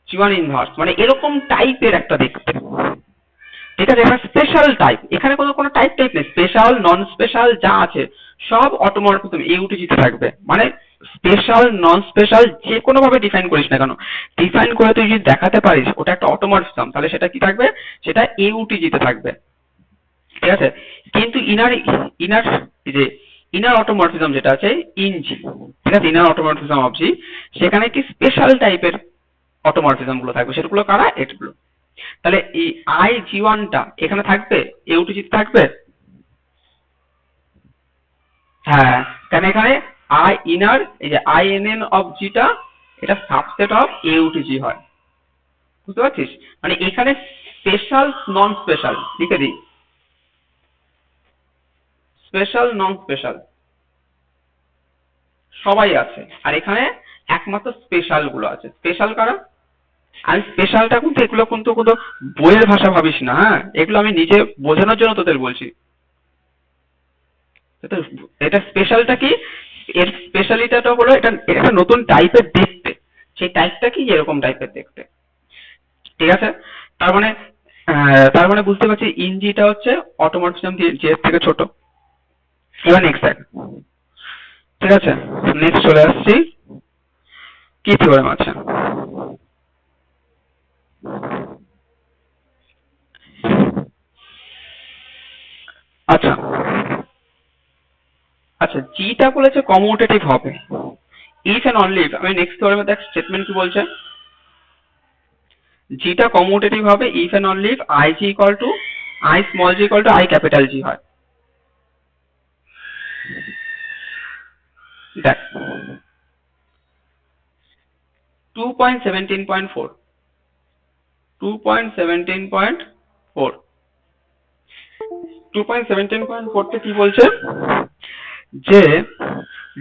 G one inverse, মানে এরকম টাইপের একটা দেখতে, ঠিক আছে? এটা স্পেশাল টাইপ, এখানে কোনো টাইপ টাইপ নেই, স্পেশাল নন স্পেশাল যা আছে সব অটোমরফিজম ইউটিজিতে থাকবে। মানে স্পেশাল নন স্পেশাল যে কোনো ভাবে ডিফাইন করিস না কেন, ডিফাইন করে তুই যদি দেখাতে পারিস ওটা একটা অটোমরফিজম, তাহলে সেটা কি থাকবে? সেটা ইউটিজিতে থাকবে, ঠিক আছে? কিন্তু ইনার ইনার যে ইনার অটোমরফিজম যেটা আছে ইনজি, ঠিক আছে, ইনার অটোমরফিজম অফ জি, সেখানে কি স্পেশাল টাইপের অটোমরফিজম গুলো থাকবে, সেগুলো কারা? এগুলো। তাহলে এই IG1টা এখানে থাকবে, ইউটিজি থাকবে। হ্যাঁ, কারণ এখানে আই ইনার, এই যে INN অফ জিটা, এটা সাবসেট অফ ইউটিজি হয়, বুঝতে পারছিস? মানে এখানে স্পেশাল নন স্পেশাল লিখে দিই, স্পেশাল নন স্পেশাল সবাই আছে, আর এখানে একমাত্র স্পেশাল গুলো আছে। স্পেশাল কারা? আর স্পেশালটা কিন্তু এগুলো কিন্তু কোনো বইয়ের ভাষা ভাবিস না, হ্যাঁ, এগুলো আমি নিজে বোঝানোর জন্য তোদের বলছি। এটা এটা স্পেশালটা কি? এর স্পেশালিটাটা হলো এটা একটা নতুন টাইপের দেখতে, সেই টাইপটা কি? এরকম টাইপের দেখতে, ঠিক আছে? তার মানে বুঝতে পারছি ইনজিটা হচ্ছে অটোমরফিজম জে এর থেকে ছোট। এবার নেক্সট দেখ, ঠিক আছে, নেক্সট চলে আসছি, কি থিওরেম আছে? আচ্ছা, আচ্ছা, জিটা বলেছে কমিউটেটিভ হবে ইফ এন্ড অনলি ইফ, আমি নেক্সট থিওরেমে দেখ স্টেটমেন্ট কি বলছে, জিটা কমিউটেটিভ হবে if and only if I G equal to I small G equal to I capital G হয়। দেখ 2.17.4, 2.17.4, 2.17.4 তে কি বলছে? যে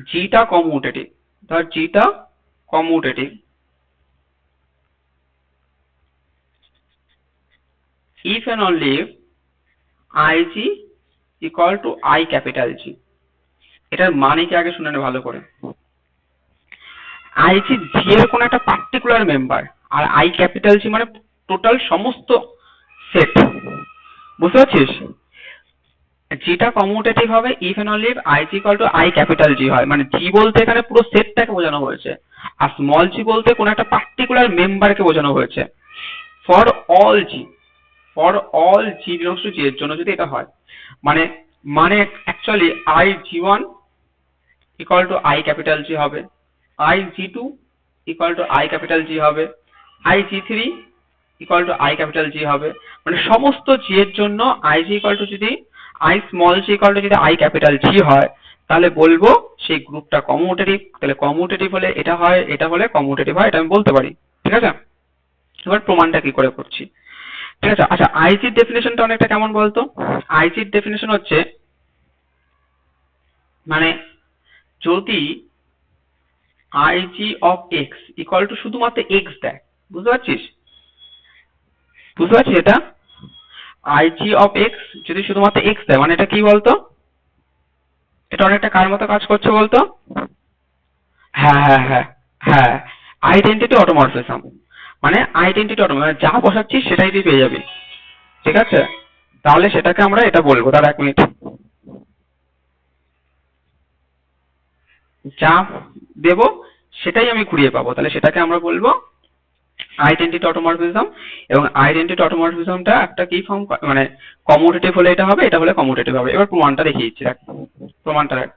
জিটা কমিউটেটিভ, ধর জিটা commutative if and only if IG equal to I capital G। এটার মানে কি আগে শুনে নে ভালো করে। IG জি এর কোন একটা পার্টিকুলার মেম্বার, আর I ক্যাপিটাল জি মানে টোটাল সমস্ত সেট, বুঝতে পারছিস? জিটা কমিউটেটিভ হবে if and only if IG equal to I capital G হয়, মানে জি বলতে এখানে পুরো সেটটাকে বোঝানো হয়েছে, আর স্মল জি বলতে কোন একটা পার্টিকুলার মেম্বারকে বোঝানো হয়েছে। For all G, for all G belongs to G এর জন্য যদি এটা হয়, মানে actually I G one equal to I capital G হবে, I G two equal to I capital G হবে, I G three equal to I capital G হবে। মানে সমস্ত জি এর জন্য আই জি ইকুয়াল টু যদি I small G equal to যদি I capital G হয়, তাহলে বলবো সেই গ্রুপটা কমিউটেটিভ। তাহলে কমিউটেটিভ হলে এটা হয়, এটা হলে কমিউটেটিভ হয়, এটা আমি বলতে পারি। ঠিক আছে, এবার প্রমাণটা কি করে করছি। ঠিক আছে, আচ্ছা আইজির ডেফিনেশনটা অনেকটা কেমন বলতো। আইজির ডেফিনেশন হচ্ছে, মানে যদি IG of x equal two শুধুমাত্র এক্স দেয়, বুঝতে পারছিস, বুঝতে পারছিস এটা, আইজি অফ এক্স যদি শুধুমাত্র এক্স দেয়, মানে এটা কি বলতো, এটা অনেকটা কার মতো কাজ করছে বলতো। হ্যাঁ হ্যাঁ হ্যাঁ হ্যাঁ, আইডেন্টিটি অটোমরফিজম, মানে আইডেন্টিটি অটোমরফিজম, যা বসাচ্ছিস সেটাই তুই পেয়ে যাবি। ঠিক আছে, তাহলে সেটাকে আমরা এটা বলবো। তাহলে 1 মিনিট, যা দেব সেটাই আমি ঘুরিয়ে পাবো, তাহলে সেটাকে আমরা বলবো আইডেন্টিটি অটোমরফিজম। এবং আইডেন্টিটি অটোমরফিজমটা একটা কি ফর্ম, মানে কমিউটেটিভ হলে এটা হবে, এটা হলে কমিউটেটিভ হবে। এবার প্রমাণটা দেখিয়ে দিচ্ছি, দেখ প্রমাণটা দেখ।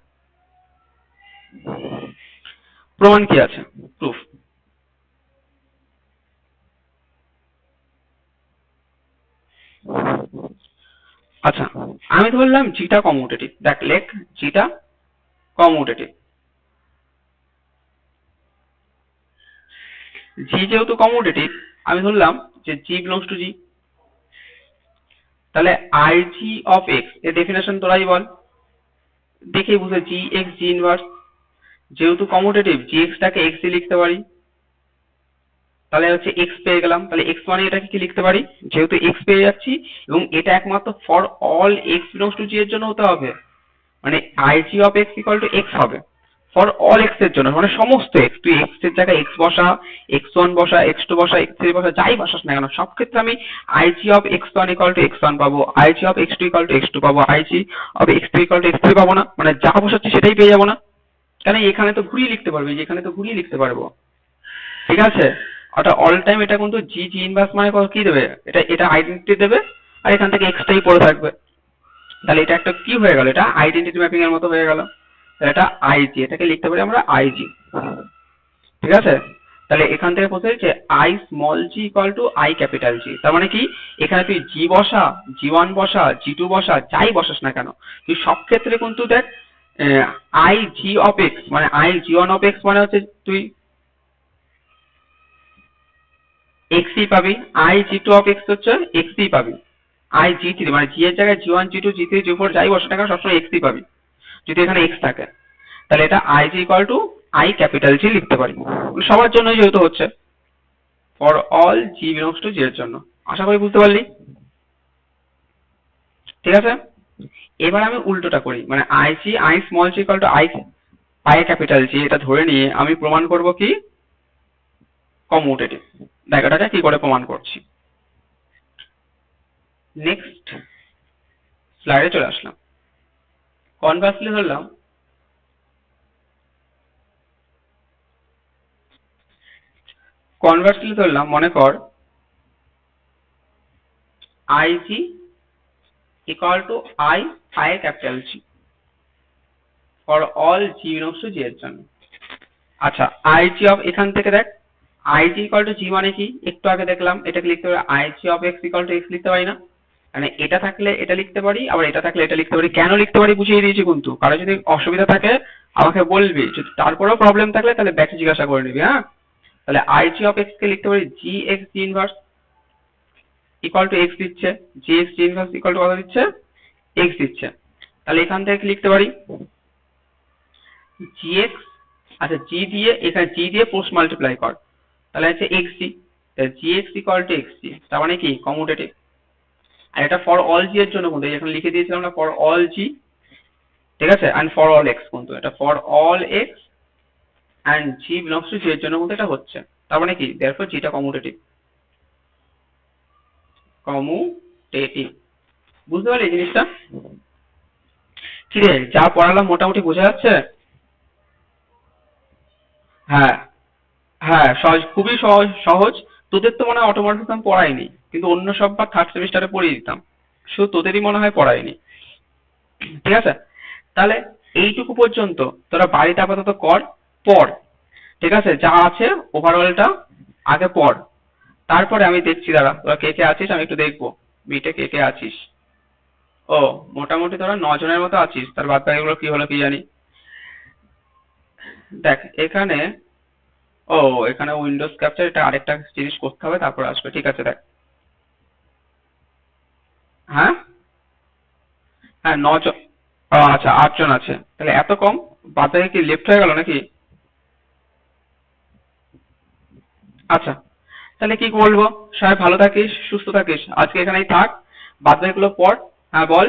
প্রমাণ কি আছে, প্রুফ। আচ্ছা, আমি ধরলাম জিটা কমিউটেটিভ, দেখ লেখ জিটা কমিউটেটিভ। জি যেহেতু কমিউটেটিভ, আমি ধরলাম যে জি বিলংস টু জি। তাহলে আই জি অফ এক্স এর ডেফিনেশন তোরাই বল, দেখে বুঝে। জি এক্স জি ইনভার্স, যেহেতু কমিউটেটিভ জি এক্স টাকে এক্স দিয়ে লিখতে পারি, তাহলে হচ্ছে এক্স পেয়ে গেলাম। তাহলে এক্স মানে এটাকে কি লিখতে পারি, যেহেতু এক্স পেয়ে যাচ্ছি, এবং এটা একমাত্র for all x belongs to G এর জন্য হতে হবে, মানে I G of x equal to X হবে ফর অল এক্স এর জন্য, মানে সমস্ত এক্স। তুই এক্স এর জায়গায় এক্স বসা, এক্স ওয়ান বসা, এক্স টু বসা, এক্স থ্রি বসা, যাই বসাস না কেন, সব ক্ষেত্রে আমি I G of X one equal to X one পাবো, I G of X two equal to X two পাবো, I G of X three equal to X three পাবো না, মানে যা বসাচ্ছি সেটাই পেয়ে যাবো না। কেন, এখানে তো ঘুরিয়ে লিখতে পারবি, এখানে তো ঘুরিয়ে লিখতে পারবো। ঠিক আছে, অর্থাৎ অল টাইম এটা কিন্তু জি জি ইনভার্স মানে কি দেবে, এটা এটা আইডেন্টিটি দেবে, আর এখান থেকে এক্সটাই পড়ে থাকবে। তাহলে এটা একটা কি হয়ে গেল, এটা আইডেন্টিটি ম্যাপিং এর মতো হয়ে গেল। এটা আইজি, এটাকে লিখতে পারি আমরা আইজি। ঠিক আছে, তাহলে এখান থেকে কোথায় যে I small G equal to I capital জি, তার মানে কি, এখানে তুই জি বসা, জি ওয়ান বসা, জি টু বসা, যাই বসাস না কেন, তুই সব ক্ষেত্রে কিন্তু দেখ আই জি অফ এক্স মানে I g one of x মানে হচ্ছে তুই এক্সই পাবি, I G two of x হচ্ছে এক্সই পাবি, আই জি থ্রি মানে জি এর জায়গায় G one G two G three G four যাই বসে না কেন সবসময় এক্সই পাবি যদি এখানে এক্স থাকে। তাহলে এটা I G equal to I capital G লিখতে পারি, সবার জন্য যেহেতু হচ্ছে, for all G belongs to G এর জন্য। আশা করি বুঝতে পারলি। ঠিক আছে, এবার আমি উল্টোটা করি, মানে I G I small G equal to I I capital জি, এটা ধরে নিয়ে আমি প্রমাণ করব কি কমিউটেটিভ। দেখ এটাকে কি করে প্রমাণ করছি। নেক্সট স্লাইডে চলে আসলাম। কনভার্সলি ধরলাম, কনভার্সলি ধরলাম, মনে কর I G equal to I I capital G for all G belongs to G এর জন্য। আচ্ছা, আই জি অফ, এখান থেকে দেখ I G equal to G মানে কি, একটু আগে দেখলাম এটাকে লিখতে পারি I G of x equal to X লিখতে পারি না, মানে এটা থাকলে এটা লিখতে পারি, আবার এটা থাকলে এটা লিখতে পারি। কেন লিখতে পারি বুঝিয়ে দিয়েছি, কিন্তু কারো যদি অসুবিধা থাকে আমাকে বলবি, যদি তারপরেও প্রবলেম থাকলে তাহলে ব্যাকে জিজ্ঞাসা করে নিবি। হ্যাঁ, তাহলে আই জি অফ এক্স কে লিখতে পারি জি X G inverse equal to X দিচ্ছে, G X G inverse equal to কত দিচ্ছে, এক্স দিচ্ছে। তাহলে এখান থেকে লিখতে পারি জি এক্স, আচ্ছা জি দিয়ে, এখানে জি দিয়ে পোস্ট মাল্টিপ্লাই কর, তাহলে হচ্ছে X G, G X equal to X G, তার মানে কি কমিউটেটিভ। আর এটা ফর অল জি এর জন্য, কিন্তু এখানে লিখে দিয়েছিলাম না ফর অল জি। ঠিক আছে, এন্ড ফর অল এক্স, কিন্তু এটা for all X and G belongs to G এর জন্য কিন্তু এটা হচ্ছে। তার মানে কি, দেয়ারফর জিটা কমিউটেটিভ। কমিউটেটিভ, বুঝতে পারলি এই জিনিসটা। কি রে, যা পড়ালাম মোটামুটি বোঝা যাচ্ছে? হ্যাঁ হ্যাঁ, সহজ, খুবই সহজ সহজ। তোদের তো মনে হয় অটোমেটিক পড়াইনি, কিন্তু অন্য সব বা থার্ড সেমিস্টারে পড়িয়ে দিতাম, শুধু তোদেরই মনে হয় পড়াইনি। ঠিক আছে, তাহলে এইটুকু পর্যন্ত তোরা বাড়িতে আপাতত কর, পড়, ঠিক আছে? যা আছে ওভারঅলটা আগে পড়, তারপরে আমি দেখছি, দাঁড়া তোরা কে কে আছিস আমি একটু দেখবো মিটে কে কে আছিস। ও, মোটামুটি তোরা 9 জনের মতো আছিস, তার বাদ বাকিগুলো কি হলো কি জানি। দেখ এখানে, ও এখানে উইন্ডোজ ক্যাপচার, এটা আরেকটা জিনিস করতে হবে তারপর আসবে, ঠিক আছে দেখ। হ্যাঁ, হ্যাঁ 9 জন। ও আচ্ছা 8 জন আছে, তাহলে এত কম, বাদ বাকি কি লেফট হয়ে গেল নাকি? আচ্ছা, তাহলে কি বলবো, সবাই ভালো থাকিস সুস্থ থাকিস, আজকে এখানেই থাক, বাদ বাকিগুলো পড়। হ্যাঁ বল।